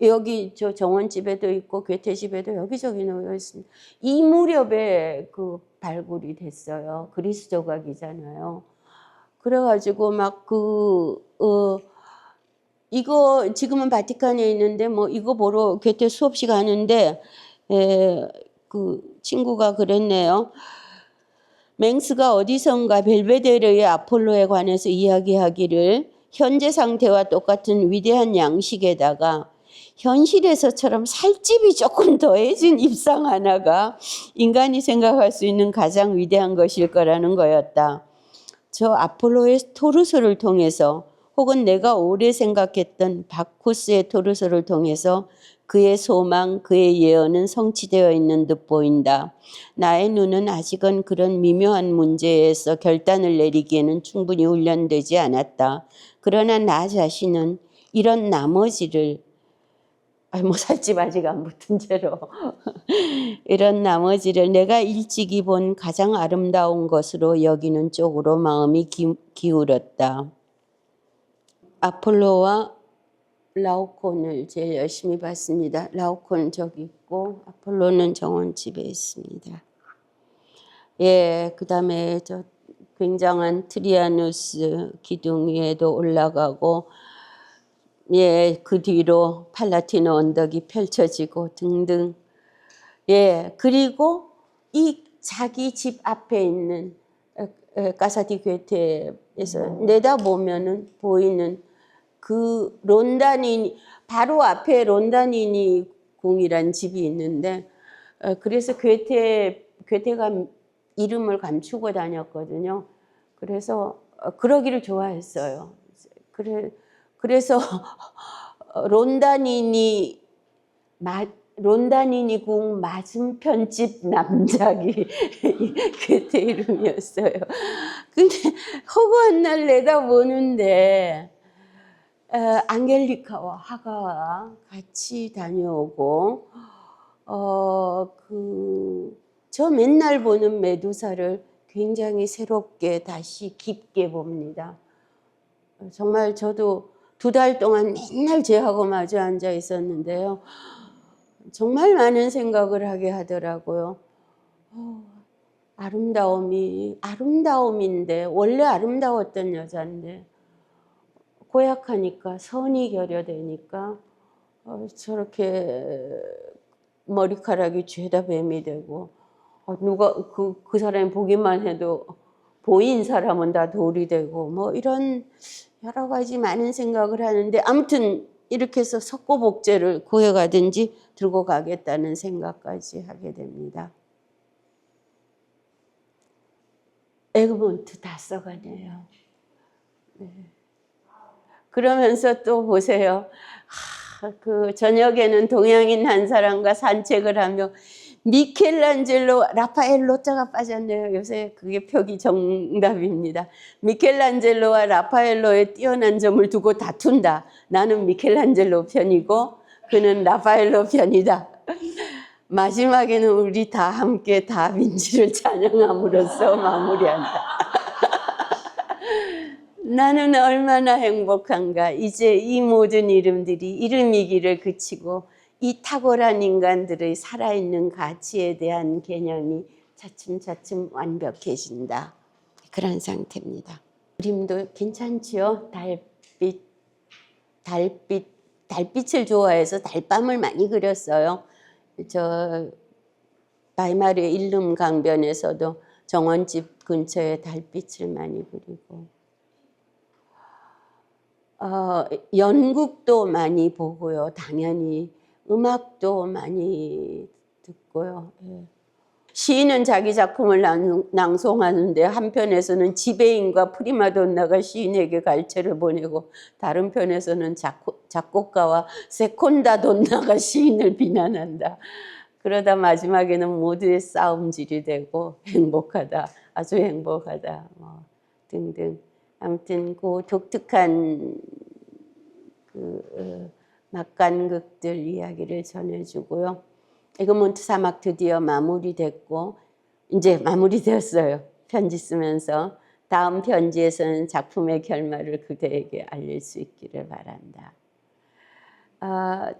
Speaker 1: 여기 저 정원집에도 있고 괴테집에도 여기저기 놓여 있습니다. 이 무렵에 그 발굴이 됐어요. 그리스 조각이잖아요. 그래가지고 막 이거 지금은 바티칸에 있는데 뭐 이거 보러 괴테 수업시 가는데 그 친구가 그랬네요. 맹스가 어디선가 벨베데르의 아폴로에 관해서 이야기하기를 현재 상태와 똑같은 위대한 양식에다가 현실에서처럼 살집이 조금 더해진 입상 하나가 인간이 생각할 수 있는 가장 위대한 것일 거라는 거였다. 저 아폴로의 토르소를 통해서 혹은 내가 오래 생각했던 바쿠스의 토르소를 통해서 그의 소망, 그의 예언은 성취되어 있는 듯 보인다. 나의 눈은 아직은 그런 미묘한 문제에서 결단을 내리기에는 충분히 훈련되지 않았다. 그러나 나 자신은 이런 나머지를 살집 아직 안 붙은 채로 이런 나머지를 내가 일찍이 본 가장 아름다운 것으로 여기는 쪽으로 마음이 기울었다. 아폴로와 라오콘을 제일 열심히 봤습니다. 라오콘 저기 있고 아폴로는 정원집에 있습니다. 예, 그 다음에 저 굉장한 트리아누스 기둥 위에도 올라가고 예, 그 뒤로 팔라티노 언덕이 펼쳐지고 등등. 예, 그리고 이 자기 집 앞에 있는 까사디 괴테에서 내다보면은 보이는 그 론다니니 바로 앞에 론다니니 궁이란 집이 있는데 그래서 괴테가 이름을 감추고 다녔거든요. 그래서 그러기를 좋아했어요. 그래서 론다니니 궁 맞은편집 남작이 괴테 이름이었어요. 근데 허구한 날 내다보는데 앙겔리카와 하가와 같이 다녀오고 저 맨날 보는 메두사를 굉장히 새롭게 다시 깊게 봅니다. 정말 저도 2달 동안 맨날 쟤하고 마주 앉아 있었는데요. 정말 많은 생각을 하게 하더라고요. 아름다움인데 원래 아름다웠던 여자인데 고약하니까 선이 결여되니까 저렇게 머리카락이 죄다 뱀이 되고 누가 그 사람이 보기만 해도 보인 사람은 다 돌이 되고 뭐 이런 여러 가지 많은 생각을 하는데 아무튼 이렇게 해서 석고복제를 구해가든지 들고 가겠다는 생각까지 하게 됩니다. 에그몬트 다 써가네요. 네. 그러면서 또 보세요. 그 저녁에는 동양인 한 사람과 산책을 하며 미켈란젤로, 라파엘로자가 빠졌네요. 요새 그게 표기 정답입니다. 미켈란젤로와 라파엘로의 뛰어난 점을 두고 다툰다. 나는 미켈란젤로 편이고 그는 라파엘로 편이다. 마지막에는 우리 다 함께 다빈치를 찬양함으로써 마무리한다. 나는 얼마나 행복한가. 이제 이 모든 이름들이 이름이기를 그치고 이 탁월한 인간들의 살아있는 가치에 대한 개념이 차츰차츰 완벽해진다. 그런 상태입니다. 그림도 괜찮지요? 달빛을 좋아해서 달밤을 많이 그렸어요. 저 바이마르 일름 강변에서도 정원집 근처에 달빛을 많이 그리고 연극도 많이 보고요. 당연히 음악도 많이 듣고요. 예. 시인은 자기 작품을 낭송하는데 한편에서는 지배인과 프리마돈나가 시인에게 갈채를 보내고 다른 편에서는 작곡가와 세콘다돈나가 시인을 비난한다. 그러다 마지막에는 모두의 싸움질이 되고 행복하다, 아주 행복하다, 뭐 등등. 아무튼 그 독특한 그 막간극들 이야기를 전해주고요. 에그몬트 사막 드디어 마무리됐고 이제 마무리되었어요. 편지 쓰면서 다음 편지에서는 작품의 결말을 그대에게 알릴 수 있기를 바란다.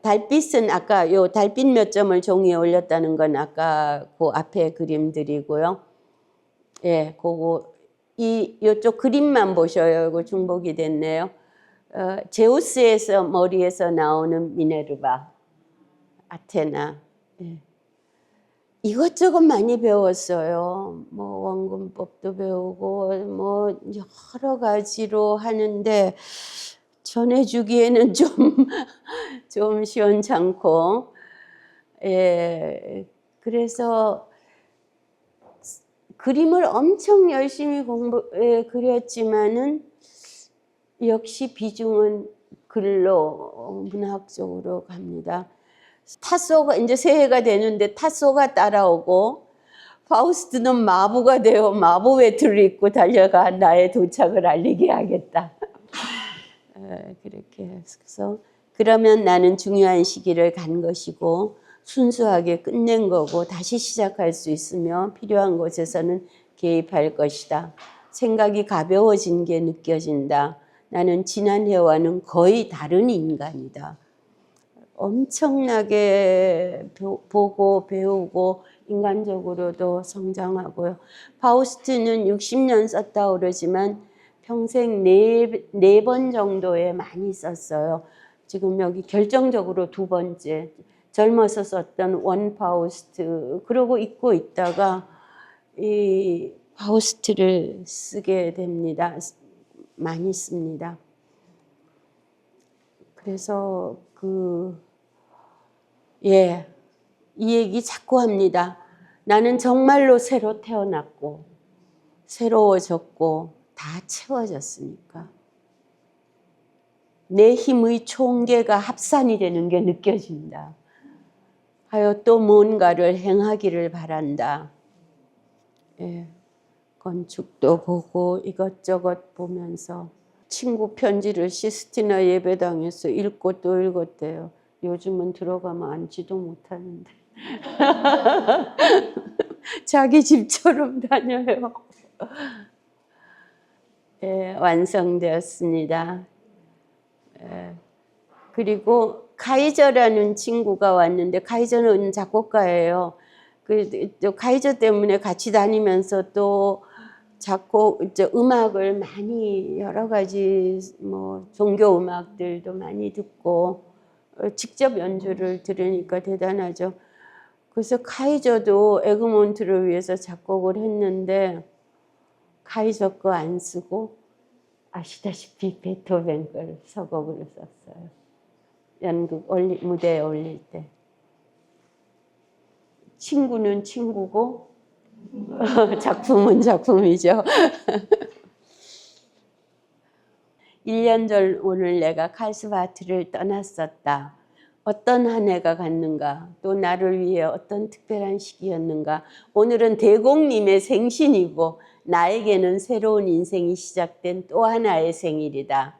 Speaker 1: 달빛은 아까 요 달빛 몇 점을 종이에 올렸다는 건 아까 그 앞에 그림들이고요. 예, 그거 요쪽 그림만 보셔요. 이거 중복이 됐네요. 제우스에서 머리에서 나오는 미네르바, 아테나. 예. 이것저것 많이 배웠어요. 뭐 원근법도 배우고 뭐 여러 가지로 하는데 전해주기에는 좀 시원찮고, 예. 그래서 그림을 엄청 열심히 그렸지만은 역시 비중은 글로 문학적으로 갑니다. 타소가 이제 새해가 되는데 타소가 따라오고 파우스트는 마부가 되어 마부 외투를 입고 달려가 나의 도착을 알리게 하겠다. 그렇게 해서 그러면 나는 중요한 시기를 간 것이고 순수하게 끝낸 거고 다시 시작할 수 있으며 필요한 곳에서는 개입할 것이다. 생각이 가벼워진 게 느껴진다. 나는 지난해와는 거의 다른 인간이다. 엄청나게 보고 배우고 인간적으로도 성장하고요. 파우스트는 60년 썼다고 그러지만 평생 네 번 정도에 많이 썼어요. 지금 여기 결정적으로 두 번째. 젊어서 썼던 원 파우스트 그러고 잊고 있다가 이 파우스트를 쓰게 됩니다. 많이 씁니다. 그래서 이 얘기 자꾸 합니다. 나는 정말로 새로 태어났고 새로워졌고 다 채워졌으니까 내 힘의 총계가 합산이 되는 게 느껴진다. 하여 또 뭔가를 행하기를 바란다. 예, 건축도 보고 이것저것 보면서 친구 편지를 시스티나 예배당에서 읽고 또 읽었대요. 요즘은 들어가면 앉지도 못하는데 자기 집처럼 다녀요. 예, 완성되었습니다. 예, 그리고 카이저라는 친구가 왔는데 카이저는 작곡가예요. 또 카이저 때문에 같이 다니면서 또 음악을 많이 여러 가지 뭐 종교 음악들도 많이 듣고 직접 연주를 들으니까 대단하죠. 그래서 카이저도 에그몬트를 위해서 작곡을 했는데 카이저 거 안 쓰고 아시다시피 베토벤 걸 서곡으로 썼어요. 연극 무대에 올릴 때. 친구는 친구고 작품은 작품이죠. 1년 전 오늘 내가 칼스바트를 떠났었다. 어떤 한 해가 갔는가? 또 나를 위해 어떤 특별한 시기였는가? 오늘은 대공님의 생신이고 나에게는 새로운 인생이 시작된 또 하나의 생일이다.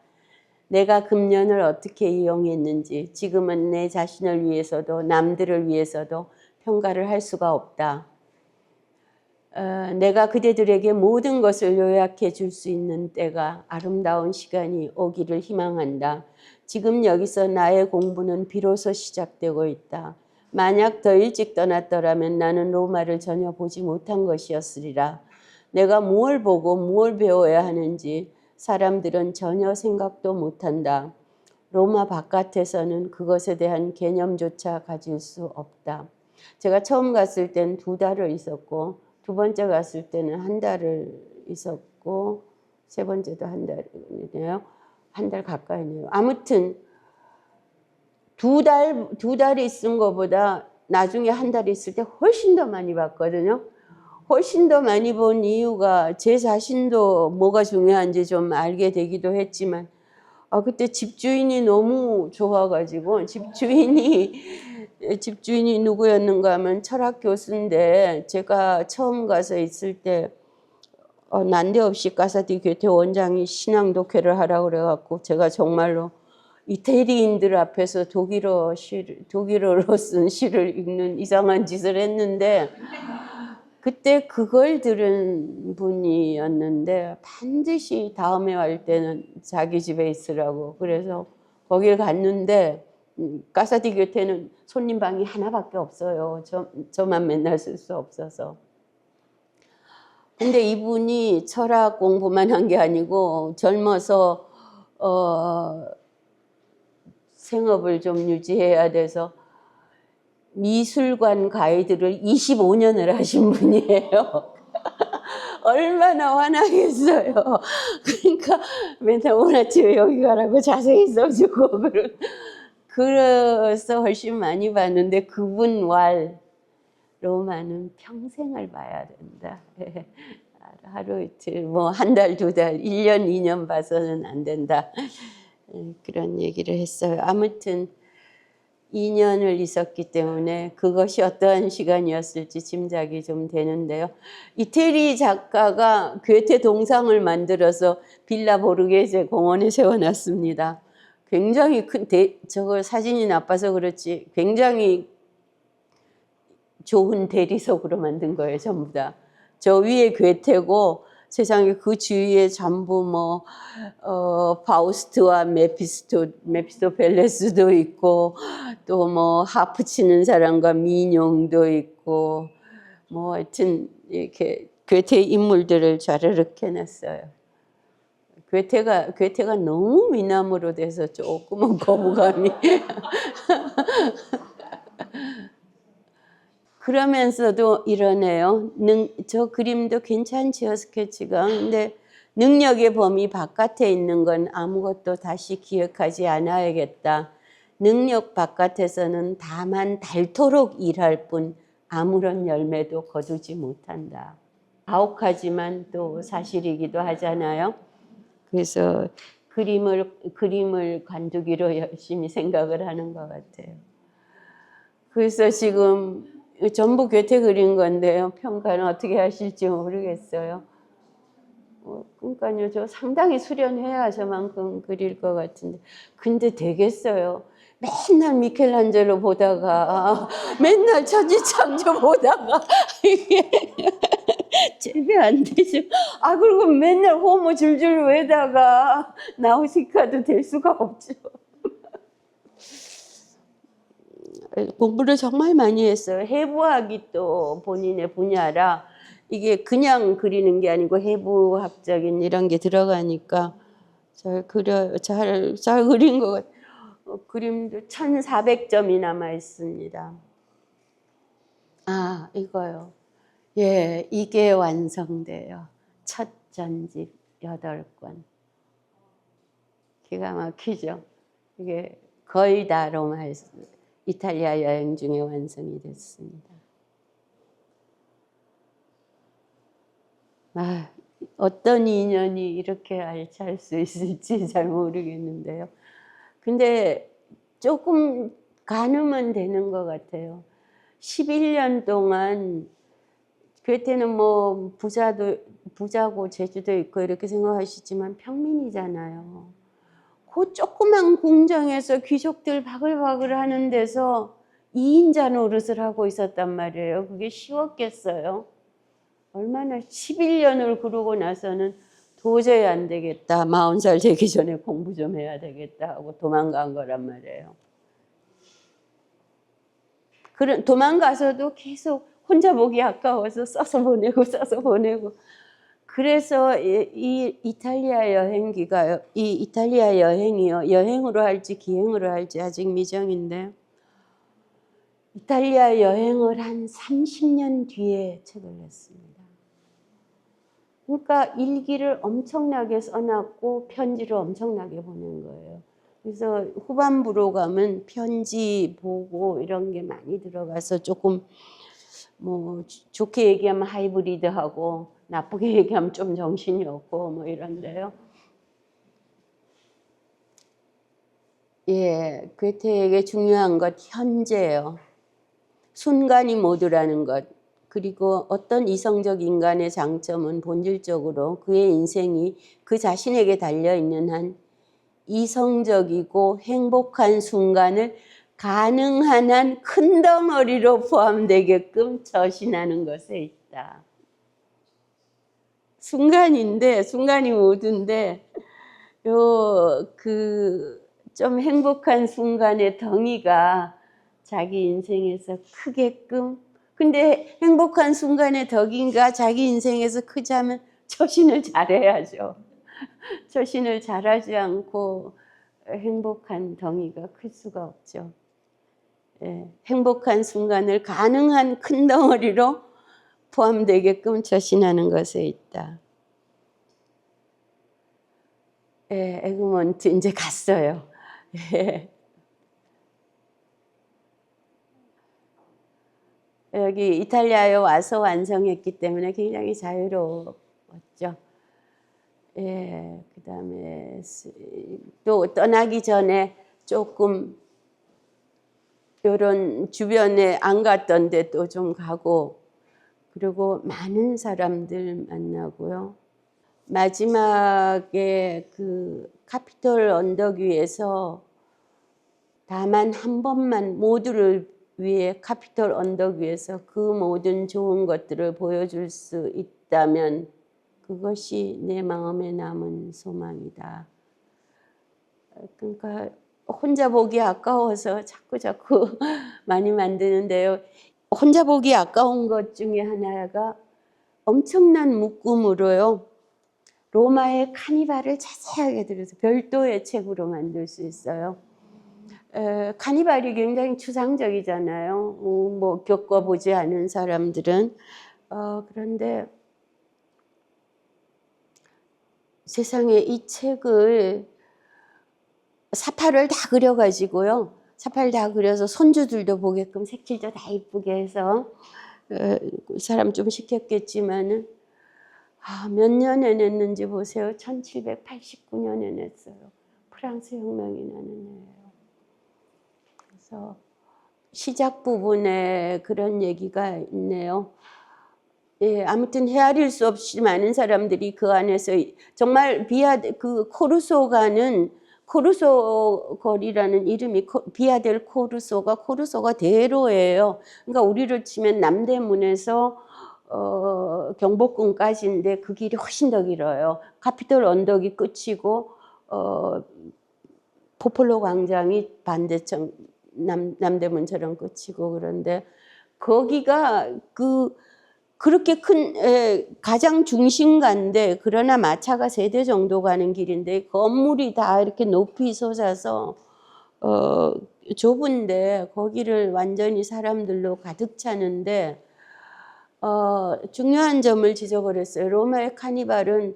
Speaker 1: 내가 금년을 어떻게 이용했는지 지금은 내 자신을 위해서도 남들을 위해서도 평가를 할 수가 없다. 내가 그대들에게 모든 것을 요약해 줄 수 있는 때가 아름다운 시간이 오기를 희망한다. 지금 여기서 나의 공부는 비로소 시작되고 있다. 만약 더 일찍 떠났더라면 나는 로마를 전혀 보지 못한 것이었으리라. 내가 무엇을 보고 무엇을 배워야 하는지 사람들은 전혀 생각도 못한다. 로마 바깥에서는 그것에 대한 개념조차 가질 수 없다. 제가 처음 갔을 땐 2달을 있었고 두 번째 갔을 때는 1달을 있었고 세 번째도 1달이네요. 1달 가까이네요. 아무튼 2달 있은 것보다 나중에 1달 있을 때 훨씬 더 많이 봤거든요. 훨씬 더 많이 본 이유가 제 자신도 뭐가 중요한지 좀 알게 되기도 했지만 그때 집주인이 너무 좋아가지고 집주인이 누구였는가 하면 철학 교수인데 제가 처음 가서 있을 때 난데없이 까사디 괴테 원장이 신앙 독해를 하라고 그래갖고 제가 정말로 이태리인들 앞에서 독일어로 쓴 시를 읽는 이상한 짓을 했는데 그때 그걸 들은 분이었는데 반드시 다음에 갈 때는 자기 집에 있으라고 그래서 거길 갔는데 까사디 곁에는 손님 방이 하나밖에 없어요. 저만 맨날 쓸 수 없어서. 근데 이분이 철학 공부만 한 게 아니고 젊어서 생업을 좀 유지해야 돼서 미술관 가이드를 25년을 하신 분이에요. 얼마나 화나겠어요. 그러니까 맨날 오늘 아침에 여기 가라고 자세히 써주고 그래서 훨씬 많이 봤는데 그분 왈 로마는 평생을 봐야 된다. 하루 이틀 뭐 1달, 2달, 1년, 2년 봐서는 안 된다. 그런 얘기를 했어요. 아무튼 2년을 있었기 때문에 그것이 어떠한 시간이었을지 짐작이 좀 되는데요. 이태리 작가가 괴테 동상을 만들어서 빌라 보르게제 공원에 세워놨습니다. 굉장히 큰 저거 사진이 나빠서 그렇지 굉장히 좋은 대리석으로 만든 거예요. 전부 다. 저 위에 괴테고 세상에 그 주위에 전부 뭐 파우스트와 메피스토펠레스도 있고 또 뭐 하프 치는 사람과 민용도 있고 뭐 하여튼 이렇게 괴테 인물들을 좌르륵 해놨어요. 괴테가 너무 미남으로 돼서 조금은 거부감이 그러면서도 이러네요. 저 그림도 괜찮지요, 스케치가. 근데 능력의 범위 바깥에 있는 건 아무것도 다시 기억하지 않아야겠다. 능력 바깥에서는 다만 닳도록 일할 뿐 아무런 열매도 거두지 못한다. 가혹하지만 또 사실이기도 하잖아요. 그래서 그림을 관두기로 열심히 생각을 하는 것 같아요. 그래서 지금 전부 괴테 그린 건데요. 평가는 어떻게 하실지 모르겠어요. 그러니까요, 저 상당히 수련해야 저만큼 그릴 것 같은데. 근데 되겠어요. 맨날 미켈란젤로 보다가, 맨날 천지창조 보다가, 이게 재배 안 되죠. 그리고 맨날 호모 줄줄 외다가 나우시카도 될 수가 없죠. 공부를 정말 많이 했어요. 해부학이 또 본인의 분야라 이게 그냥 그리는 게 아니고 해부학적인 이런 게 들어가니까 잘 그린 것 같아요. 그림도 1400점이 남아 있습니다. 이거요. 예, 이게 완성돼요. 첫 전집 8권. 기가 막히죠. 이게 거의 다 로마 이탈리아 여행 중에 완성이 됐습니다. 어떤 인연이 이렇게 알찰 수 있을지 잘 모르겠는데요. 근데 조금 가늠은 되는 것 같아요. 11년 동안 괴테는 뭐 부자고 재주도 있고 이렇게 생각하시지만 평민이잖아요. 그 조그만 궁정에서 귀족들 바글바글 하는 데서 2인자 노릇을 하고 있었단 말이에요. 그게 쉬웠겠어요? 얼마나 11년을 그러고 나서는 도저히 안 되겠다. 40살 되기 전에 공부 좀 해야 되겠다 하고 도망간 거란 말이에요. 도망가서도 계속 혼자 보기 아까워서 써서 보내고 그래서 이 이탈리아 여행기가 이 이탈리아 여행이요. 여행으로 할지 기행으로 할지 아직 미정인데 이탈리아 여행을 한 30년 뒤에 책을 냈습니다. 그러니까 일기를 엄청나게 써놨고 편지를 엄청나게 보낸 거예요. 그래서 후반부로 가면 편지 보고 이런 게 많이 들어가서 조금 뭐 좋게 얘기하면 하이브리드하고 나쁘게 얘기하면 좀 정신이 없고 뭐 이런데요. 예, 괴테에게 중요한 것 현재예요. 순간이 모두라는 것. 그리고 어떤 이성적 인간의 장점은 본질적으로 그의 인생이 그 자신에게 달려있는 한 이성적이고 행복한 순간을 가능한 한 큰 덩어리로 포함되게끔 저신하는 것에 있다. 순간이 모두인데 좀 행복한 순간의 덩이가 자기 인생에서 크게끔 근데 행복한 순간의 덩이가 자기 인생에서 크자면 처신을 잘해야죠. 처신을 잘하지 않고 행복한 덩이가 클 수가 없죠. 예, 행복한 순간을 가능한 큰 덩어리로 포함되게끔 처신하는 것에 있다. 예, 에그몬트 이제 갔어요. 예. 여기 이탈리아에 와서 완성했기 때문에 굉장히 자유로웠죠. 예, 그다음에 또 떠나기 전에 조금 이런 주변에 안 갔던 데 또 좀 가고 그리고 많은 사람들 만나고요. 마지막에 그 카피톨 언덕 위에서 다만 한 번만 모두를 위해 카피톨 언덕 위에서 그 모든 좋은 것들을 보여줄 수 있다면 그것이 내 마음에 남은 소망이다. 그러니까 혼자 보기 아까워서 자꾸 많이 만드는데요. 혼자 보기 아까운 것 중에 하나가 엄청난 묶음으로요. 로마의 카니발을 자세하게 들여서 별도의 책으로 만들 수 있어요. 카니발이 굉장히 추상적이잖아요. 뭐 겪어보지 않은 사람들은. 그런데 세상에 이 책을 사파를 다 그려가지고요. 사파를 다 그려서 손주들도 보게끔 색칠도 다 이쁘게 해서 사람 좀 시켰겠지만은 몇 년에 냈는지 보세요. 1789년에 냈어요. 프랑스 혁명이 나는 해예요. 그래서 시작 부분에 그런 얘기가 있네요. 예, 아무튼 헤아릴 수 없이 많은 사람들이 그 안에서 정말 코르소가는 코르소 거리라는 이름이 비아델 코르소가 대로예요. 그러니까 우리로 치면 남대문에서 경복궁까지인데 그 길이 훨씬 더 길어요. 카피톨 언덕이 끝이고 포폴로 광장이 반대쪽 남대문처럼 끝이고 그런데 거기가 그렇게 큰 가장 중심가인데 그러나 마차가 3대 정도 가는 길인데 건물이 다 이렇게 높이 솟아서 좁은데 거기를 완전히 사람들로 가득 차는데 중요한 점을 지적을 했어요. 로마의 카니발은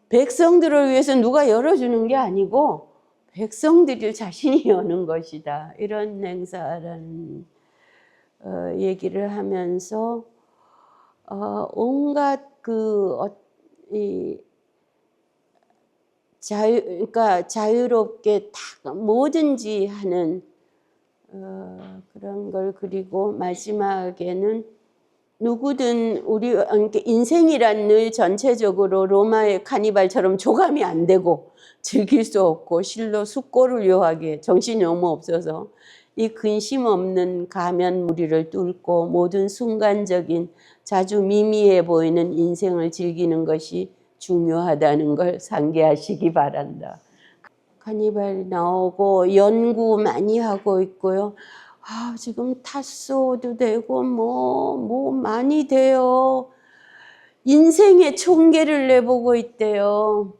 Speaker 1: 백성들을 위해서 누가 열어주는 게 아니고 백성들이 자신이 여는 것이다. 이런 행사라는 얘기를 하면서 온갖 이 그러니까 자유롭게 다 뭐든지 하는 그런 걸 그리고 마지막에는 누구든 우리 인생이란 늘 전체적으로 로마의 카니발처럼 조감이 안 되고 즐길 수 없고 실로 숙고를 요하게 정신이 너무 없어서 이 근심 없는 가면 무리를 뚫고 모든 순간적인 자주 미미해 보이는 인생을 즐기는 것이 중요하다는 걸 상기하시기 바란다. 카니발 나오고 연구 많이 하고 있고요. 지금 탔소도 되고 뭐 많이 돼요. 인생의 총계를 내보고 있대요.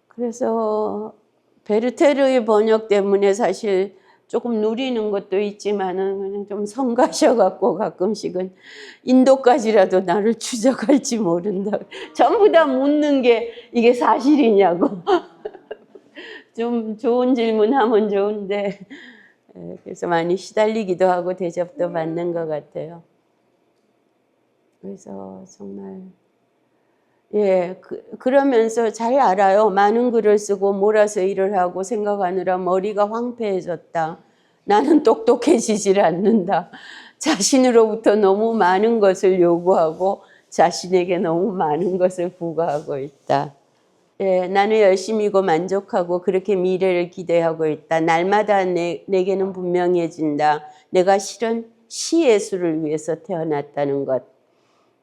Speaker 1: 그래서 베르테르의 번역 때문에 사실 조금 누리는 것도 있지만은 그냥 좀 성가셔갖고 가끔씩은 인도까지라도 나를 추적할지 모른다. 전부 다 묻는 게 이게 사실이냐고. 좀 좋은 질문하면 좋은데 그래서 많이 시달리기도 하고 대접도 받는 것 같아요. 그래서 정말 그러면서 잘 알아요. 많은 글을 쓰고 몰아서 일을 하고 생각하느라 머리가 황폐해졌다. 나는 똑똑해지질 않는다. 자신으로부터 너무 많은 것을 요구하고 자신에게 너무 많은 것을 부과하고 있다. 나는 열심히고 만족하고 그렇게 미래를 기대하고 있다. 날마다 내게는 분명해진다. 내가 실은 시예술을 위해서 태어났다는 것.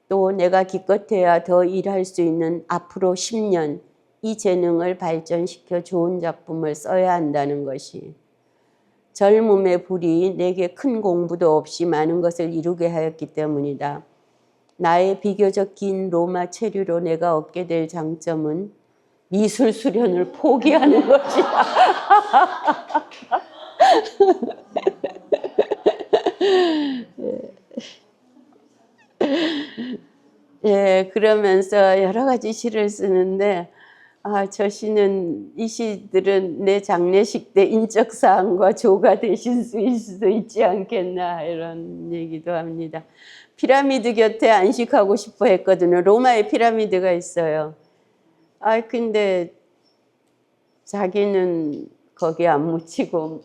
Speaker 1: 또 내가 기껏해야 더 일할 수 있는 앞으로 10년 이 재능을 발전시켜 좋은 작품을 써야 한다는 것이 젊음의 불이 내게 큰 공부도 없이 많은 것을 이루게 하였기 때문이다. 나의 비교적 긴 로마 체류로 내가 얻게 될 장점은 미술 수련을 포기하는 것이다. 그러면서 여러 가지 시를 쓰는데 저 시는 이 시들은 내 장례식 때 인적 사항과 조가 되실 수도 있지 않겠나 이런 얘기도 합니다. 피라미드 곁에 안식하고 싶어 했거든요. 로마에 피라미드가 있어요. 근데 자기는 거기 안 묻히고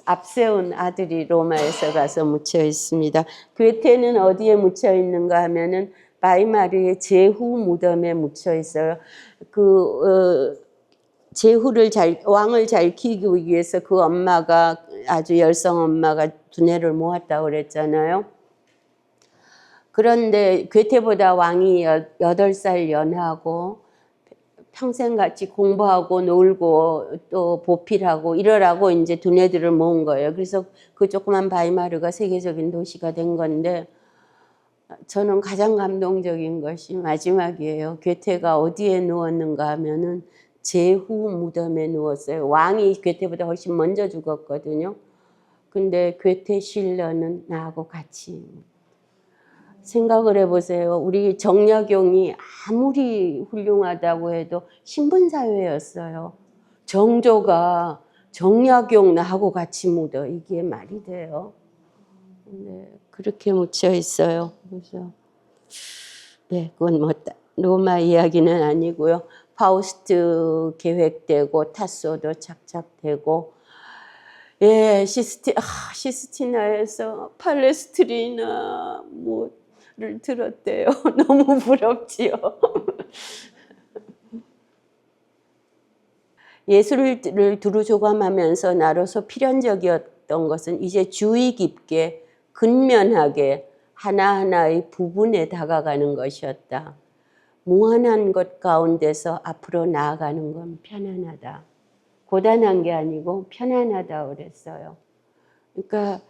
Speaker 1: 앞세운 아들이 로마에서 가서 묻혀 있습니다. 괴테는 어디에 묻혀 있는가 하면은 바이마르의 제후 무덤에 묻혀 있어요. 제후를 왕을 잘 키우기 위해서 그 엄마가 아주 열성 엄마가 두뇌를 모았다고 그랬잖아요. 그런데 괴테보다 왕이 8살 연하고 평생같이 공부하고 놀고 또 보필하고 이러라고 이제 두뇌들을 모은 거예요. 그래서 그 조그만 바이마르가 세계적인 도시가 된 건데 저는 가장 감동적인 것이 마지막이에요. 괴테가 어디에 누웠는가 하면은 제후 무덤에 누웠어요. 왕이 괴테보다 훨씬 먼저 죽었거든요. 근데 괴테 실러는 나하고 같이 생각을 해보세요. 우리 정약용이 아무리 훌륭하다고 해도 신분사회였어요. 정조가 정약용 나하고 같이 묻어. 이게 말이 돼요. 네, 그렇게 묻혀 있어요. 그래서 그건 뭐 로마 이야기는 아니고요. 파우스트 계획되고 타소도 착착되고 시스티나에서 팔레스트리나 뭐를 들었대요. 너무 부럽지요. 예술을 두루 조감하면서 나로서 필연적이었던 것은 이제 주의 깊게 근면하게 하나하나의 부분에 다가가는 것이었다. 무한한 것 가운데서 앞으로 나아가는 건 편안하다. 고단한 게 아니고 편안하다 그랬어요. 그러니까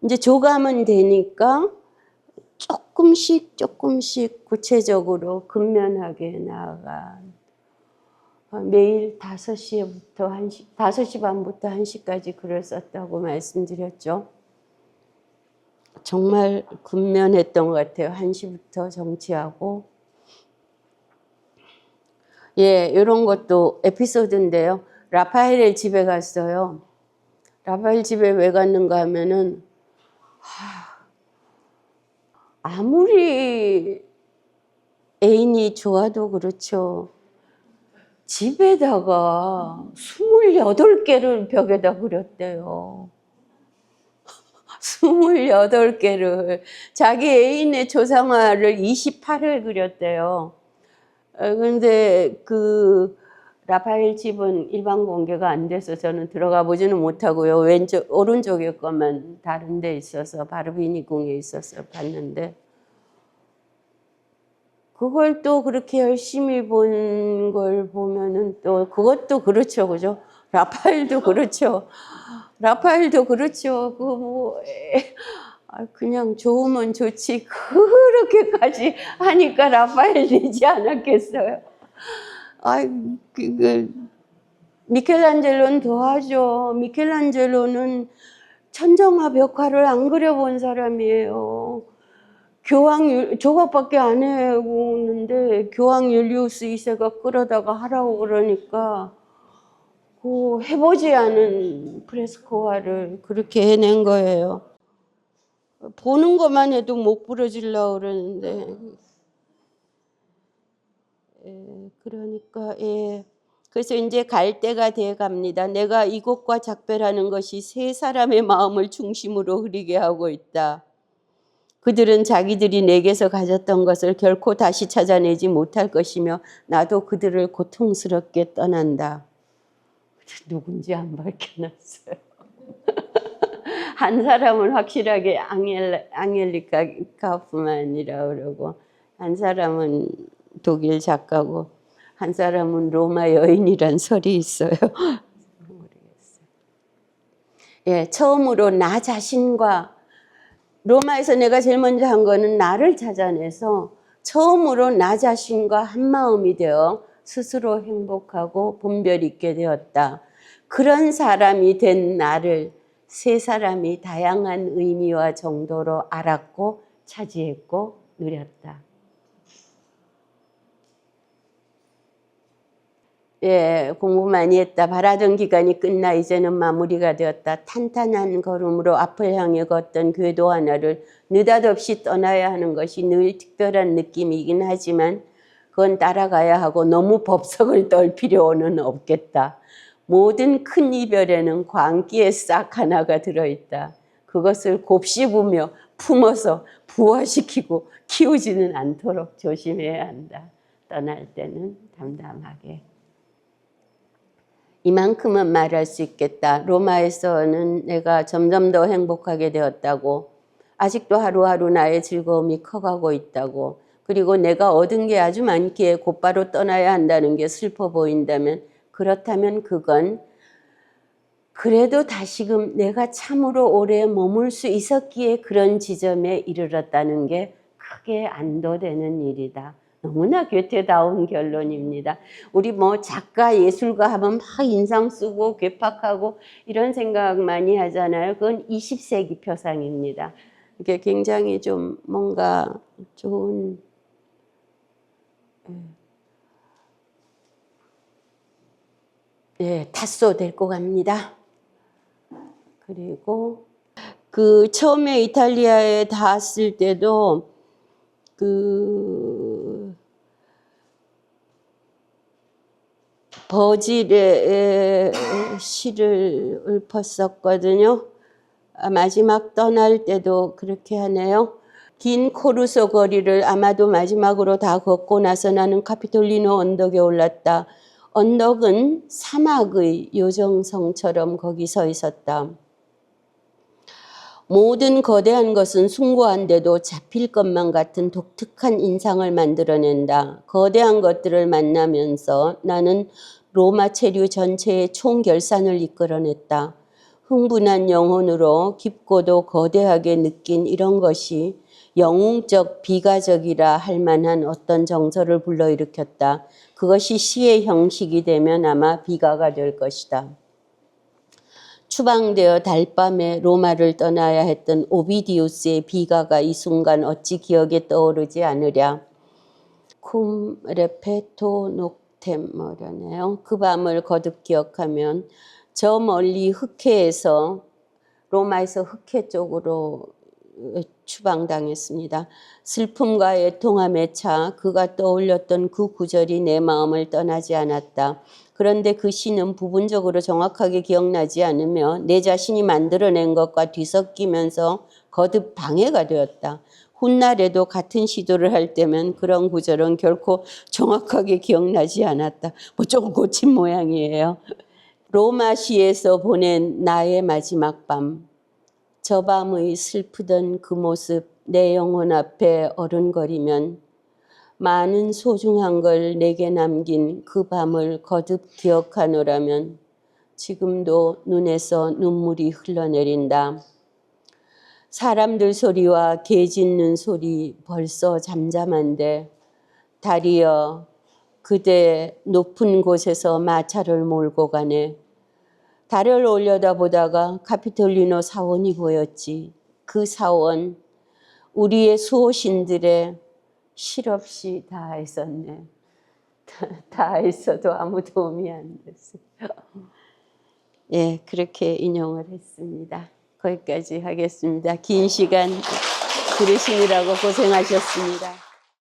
Speaker 1: 이제 조감은 되니까 조금씩 구체적으로 근면하게 나아가. 매일 5시 반부터 1시까지 글을 썼다고 말씀드렸죠. 정말 근면했던 것 같아요. 1시부터 정치하고. 이런 것도 에피소드인데요. 라파엘의 집에 갔어요. 라파엘 집에 왜 갔는가 하면은 아무리 애인이 좋아도 그렇죠. 집에다가 28개를 벽에다 그렸대요. 28개를. 자기 애인의 조상화를 28을 그렸대요. 근데 그 라파엘 집은 일반 공개가 안 돼서 저는 들어가 보지는 못하고요. 오른쪽에 것만 다른 데 있어서 바르비니 궁에 있어서 봤는데 그걸 또 그렇게 열심히 본 걸 보면은 또 그것도 그렇죠. 그죠? 라파엘도 그렇죠. 라파엘도 그렇죠. 그냥 좋으면 좋지. 그렇게까지 하니까 라파엘 되지 않았겠어요. 미켈란젤로는 더하죠. 미켈란젤로는 천정화 벽화를 안 그려본 사람이에요. 저것밖에 안 해오는데 교황 율리우스 2세가 끌어다가 하라고 그러니까 그 해보지 않은 프레스코화를 그렇게 해낸 거예요. 보는 것만 해도 못 부러지려고 그러는데 그러니까 그래서 이제 갈 때가 돼 갑니다. 내가 이곳과 작별하는 것이 세 사람의 마음을 중심으로 흐리게 하고 있다. 그들은 자기들이 내게서 가졌던 것을 결코 다시 찾아내지 못할 것이며 나도 그들을 고통스럽게 떠난다. 누군지 안 밝혀놨어요. 한 사람은 확실하게 앙헬리카 카프만이라고 그러고 한 사람은 독일 작가고 한 사람은 로마 여인이란 설이 있어요. 모르겠어요. 예, 처음으로 나 자신과 로마에서 내가 제일 먼저 한 거는 나를 찾아내서 처음으로 나 자신과 한마음이 되어 스스로 행복하고 분별 있게 되었다. 그런 사람이 된 나를 세 사람이 다양한 의미와 정도로 알았고 차지했고 누렸다. 예, 공부 많이 했다. 바라던 기간이 끝나 이제는 마무리가 되었다. 탄탄한 걸음으로 앞을 향해 걷던 궤도 하나를 느닷없이 떠나야 하는 것이 늘 특별한 느낌이긴 하지만 그건 따라가야 하고 너무 법석을 떨 필요는 없겠다. 모든 큰 이별에는 광기의 싹 하나가 들어있다. 그것을 곱씹으며 품어서 부화시키고 키우지는 않도록 조심해야 한다. 떠날 때는 담담하게. 이만큼은 말할 수 있겠다. 로마에서는 내가 점점 더 행복하게 되었다고. 아직도 하루하루 나의 즐거움이 커가고 있다고. 그리고 내가 얻은 게 아주 많기에 곧바로 떠나야 한다는 게 슬퍼 보인다면 그렇다면 그건 그래도 다시금 내가 참으로 오래 머물 수 있었기에 그런 지점에 이르렀다는 게 크게 안도되는 일이다. 너무나 괴테다운 결론입니다. 우리 작가, 예술가 하면 막 인상 쓰고 괴팍하고 이런 생각 많이 하잖아요. 그건 20세기 표상입니다. 이게 굉장히 좀 뭔가 좋은 탓소 데리고 갑니다. 그리고 그 처음에 이탈리아에 닿았을 때도 그 버질의 시를 읊었었거든요. 마지막 떠날 때도 그렇게 하네요. 긴 코르소 거리를 아마도 마지막으로 다 걷고 나서 나는 카피톨리노 언덕에 올랐다. 언덕은 사막의 요정성처럼 거기 서 있었다. 모든 거대한 것은 숭고한데도 잡힐 것만 같은 독특한 인상을 만들어낸다. 거대한 것들을 만나면서 나는 로마 체류 전체의 총결산을 이끌어냈다. 흥분한 영혼으로 깊고도 거대하게 느낀 이런 것이 영웅적 비가적이라 할 만한 어떤 정서를 불러일으켰다. 그것이 시의 형식이 되면 아마 비가가 될 것이다. 추방되어 달밤에 로마를 떠나야 했던 오비디우스의 비가가 이 순간 어찌 기억에 떠오르지 않으랴. 쿰 레페토 녹템 뭐라네요. 그 밤을 거듭 기억하면 저 멀리 흑해에서 로마에서 흑해 쪽으로 추방당했습니다. 슬픔과 애통함에 차 그가 떠올렸던 그 구절이 내 마음을 떠나지 않았다. 그런데 그 시는 부분적으로 정확하게 기억나지 않으며 내 자신이 만들어낸 것과 뒤섞이면서 거듭 방해가 되었다. 훗날에도 같은 시도를 할 때면 그런 구절은 결코 정확하게 기억나지 않았다. 뭐 좀 고친 모양이에요. 로마시에서 보낸 나의 마지막 밤. 저 밤의 슬프던 그 모습 내 영혼 앞에 어른거리면 많은 소중한 걸 내게 남긴 그 밤을 거듭 기억하노라면 지금도 눈에서 눈물이 흘러내린다. 사람들 소리와 개 짖는 소리 벌써 잠잠한데 달이여 그대 높은 곳에서 마차를 몰고 가네. 달을 올려다보다가 카피톨리노 사원이 보였지. 그 사원 우리의 수호신들의 실없이 다 했었네. 다 했어도 아무 도움이 안 됐어요. 예, 그렇게 인용을 했습니다. 거기까지 하겠습니다. 긴 시간 들으시느라고 고생하셨습니다.